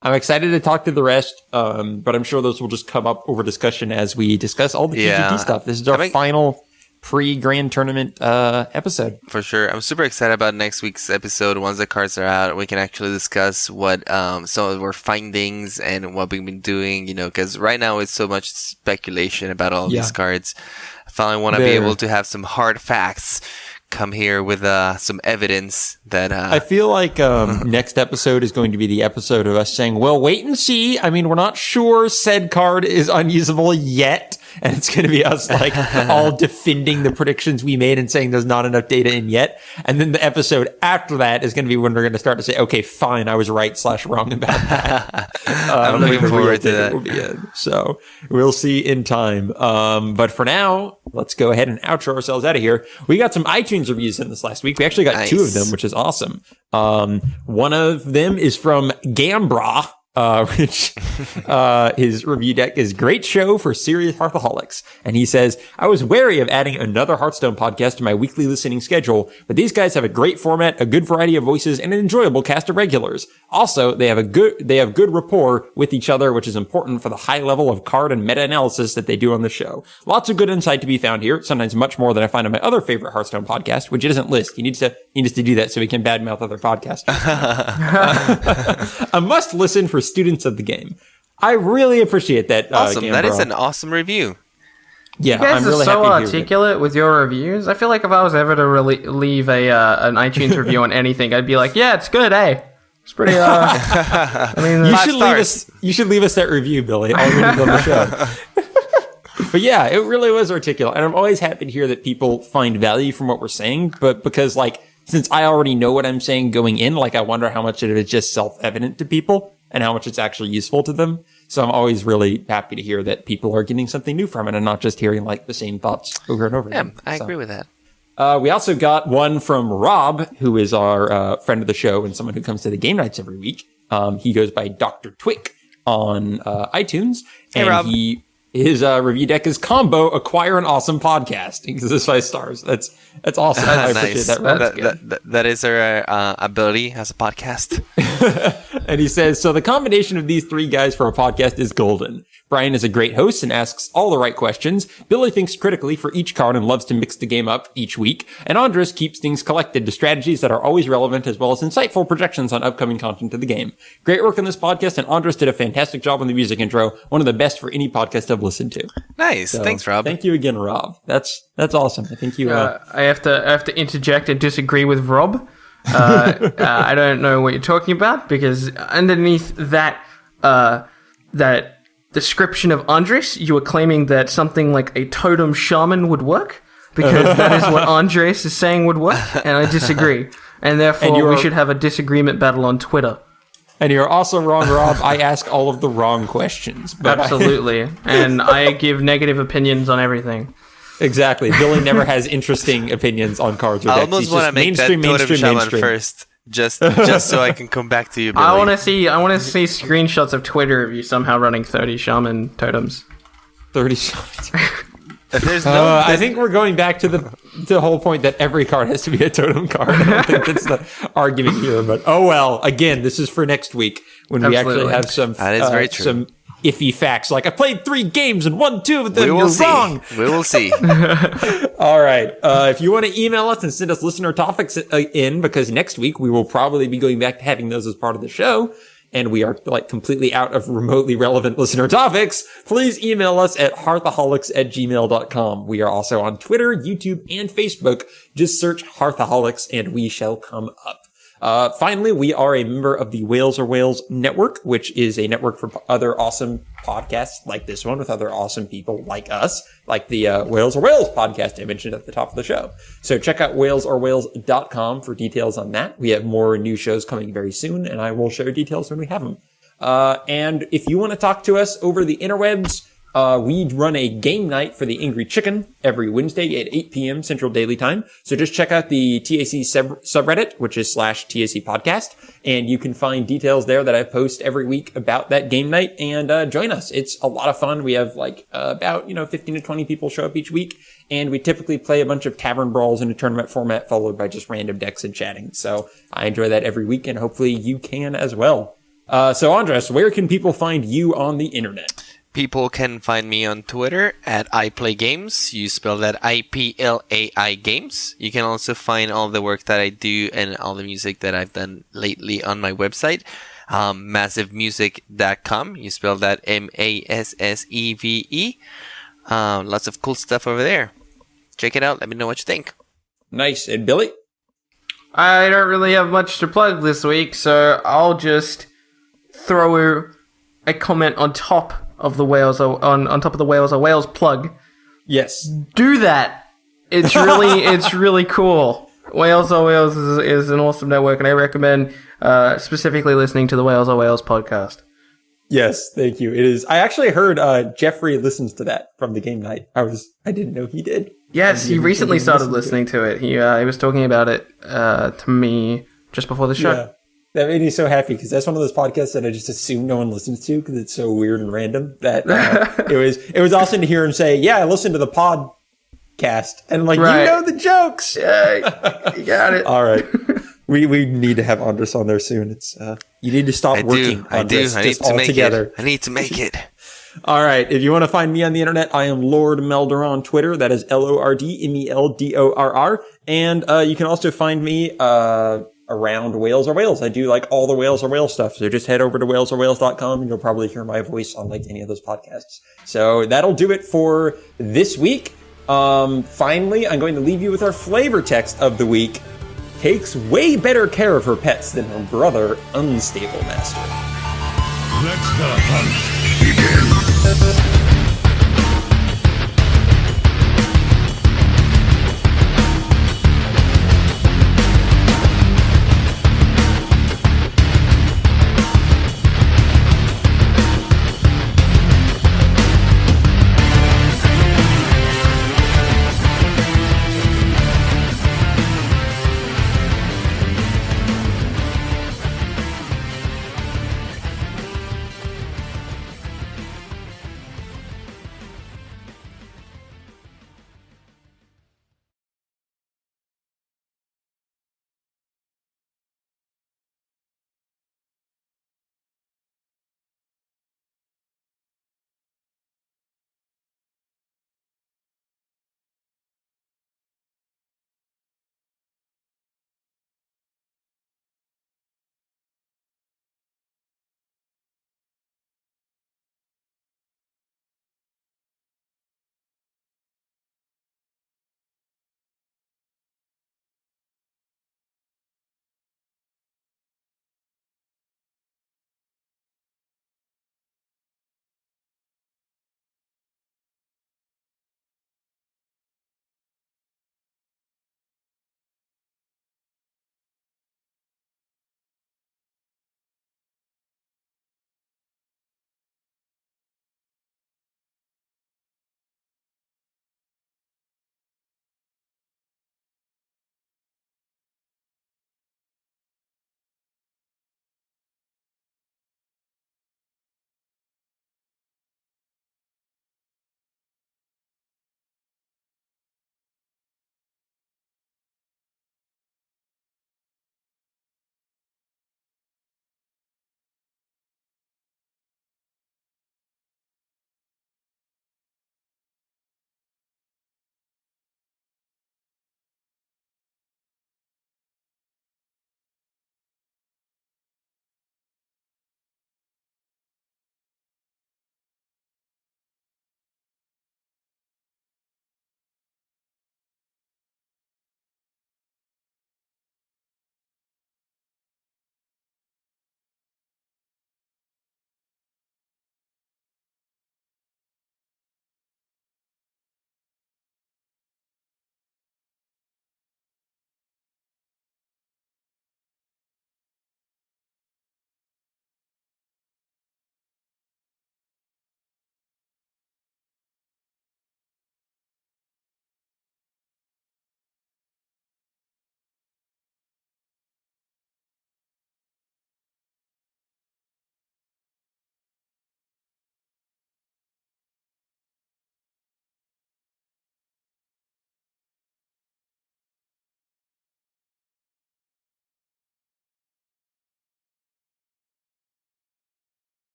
I'm excited to talk to the rest, but I'm sure those will just come up over discussion as we discuss all the TGT stuff. This is our final pre-grand tournament episode. For sure. I'm super excited about next week's episode. Once the cards are out, we can actually discuss what some of our findings and what we've been doing, because right now it's so much speculation about all these cards. I finally want to be able to have some hard facts come here with some evidence that I feel like next episode is going to be the episode of us saying, well, wait and see. I mean, we're not sure said card is unusable yet. and it's going to be us like all defending the predictions we made and saying there's not enough data in yet. And then the episode after that is going to be when we're going to start to say, okay, fine, I was right/wrong about that. I'm looking forward to that. So we'll see in time. But for now, let's go ahead and outro ourselves out of here. We got some iTunes reviews in this last week. We actually got 2 of them, which is awesome. One of them is from Gambra, which his review deck is great show for serious Hearthaholics. And he says, I was wary of adding another Hearthstone podcast to my weekly listening schedule, but these guys have a great format, a good variety of voices, and an enjoyable cast of regulars. Also, they have good rapport with each other, which is important for the high level of card and meta analysis that they do on the show. Lots of good insight to be found here, sometimes much more than I find on my other favorite Hearthstone podcast, which he doesn't list. He needs to do that so he can badmouth other podcasters. A must listen for students of the game. I really appreciate that. Awesome. Gambro. That is an awesome review. Yeah, You guys I'm really are so happy to hear articulate with your reviews. I feel like if I was ever to leave an iTunes review on anything, I'd be like, yeah, it's good, eh? It's pretty, I mean, You should leave us that review, Billy. I'll read it on the show. But yeah, it really was articulate. And I'm always happy to hear that people find value from what we're saying. But because, like, since I already know what I'm saying going in, like, I wonder how much of it is just self-evident to people and how much it's actually useful to them. So I'm always really happy to hear that people are getting something new from it and not just hearing, like, the same thoughts over and over again. I agree with that. We also got one from Rob, who is our friend of the show and someone who comes to the game nights every week. He goes by Dr. Twick on iTunes. Hey, and Rob. His review deck is Combo Acquire an Awesome Podcast. He gives us 5 stars. That's awesome. I appreciate that, Rob. That is our ability as a podcast. And he says, so the combination of these 3 guys for a podcast is golden. Bryan is a great host and asks all the right questions. Billy thinks critically for each card and loves to mix the game up each week. And Andres keeps things collected to strategies that are always relevant as well as insightful projections on upcoming content of the game. Great work on this podcast, and Andres did a fantastic job on the music intro. One of the best for any podcast I've listened to. Nice. So, thanks, Rob. Thank you again, Rob. That's awesome. I think you... I have to interject and disagree with Rob. I don't know what you're talking about because underneath that description of Andres, you were claiming that something like a totem shaman would work because that is what Andres is saying would work, and I disagree. And therefore, we should have a disagreement battle on Twitter. And you're also wrong, Rob. I ask all of the wrong questions. But Absolutely. And I give negative opinions on everything. Exactly. Billy never has interesting opinions on cards or decks. I almost want to make that totem shaman first, just so I can come back to you, Billy. I want to see screenshots of Twitter of you somehow running 30 shaman totems. 30 shamans. I I think we're going back to the whole point that every card has to be a totem card. I don't think that's the argument here, but oh well. Again, this is for next week when we actually have some that is very true. Some iffy facts like I played 3 games and won 2 of them. We will You're see. wrong. We will see. All right. If you want to email us and send us listener topics in, because next week we will probably be going back to having those as part of the show, and we are like completely out of remotely relevant listener topics, please email us at hearthaholics@gmail.com. We are also on Twitter, YouTube, and Facebook. Just search Hearthaholics and we shall come up. Finally, we are a member of the Whales or Whales Network, which is a network for other awesome podcasts like this one with other awesome people like us, like the Whales or Whales podcast I mentioned at the top of the show. So check out whalesorwhales.com for details on that. We have more new shows coming very soon, and I will share details when we have them. And if you want to talk to us over the interwebs, we run a game night for the Angry Chicken every Wednesday at 8 p.m. Central Daily Time. So just check out the TAC subreddit, which is /TAC podcast. And you can find details there that I post every week about that game night, and join us. It's a lot of fun. We have like about 15 to 20 people show up each week. And we typically play a bunch of tavern brawls in a tournament format followed by just random decks and chatting. So I enjoy that every week, and hopefully you can as well. So Andres, where can people find you on the internet? People can find me on Twitter at iPlayGames. You spell that IPLAI Games. You can also find all the work that I do and all the music that I've done lately on my website, massevemusic.com. You spell that MASSEVE. Lots of cool stuff over there. Check it out. Let me know what you think. Nice. And Billy? I don't really have much to plug this week, so I'll just throw a comment on top of the Whales on top of the Whales Are Whales plug. Yes. Do that. It's really cool. Whales Are Whales is an awesome network, and I recommend specifically listening to the Whales Are Whales podcast. Yes, thank you. It is. I actually heard Jeffrey listens to that from the game night. I didn't know he did. Yes, he recently started listening to it. He was talking about it to me just before the show. Yeah. That made me so happy because that's one of those podcasts that I just assume no one listens to because it's so weird and random that it was awesome to hear him say, "Yeah, I listened to the podcast," and I'm like, right. You know the jokes. Yeah, you got it. All right. We need to have Andres on there soon. It's you need to stop working. I need to make it. I need to make it. All right. If you want to find me on the internet, I am Lord Meldor on Twitter. That is LordMeldorr. And you can also find me around Whales Are Whales. I do like all the Whales Are Whales stuff. So just head over to whalesareWhales.com and you'll probably hear my voice on like any of those podcasts. So that'll do it for this week. Finally, I'm going to leave you with our flavor text of the week. Takes way better care of her pets than her brother, Unstable Master. Let the hunt begin.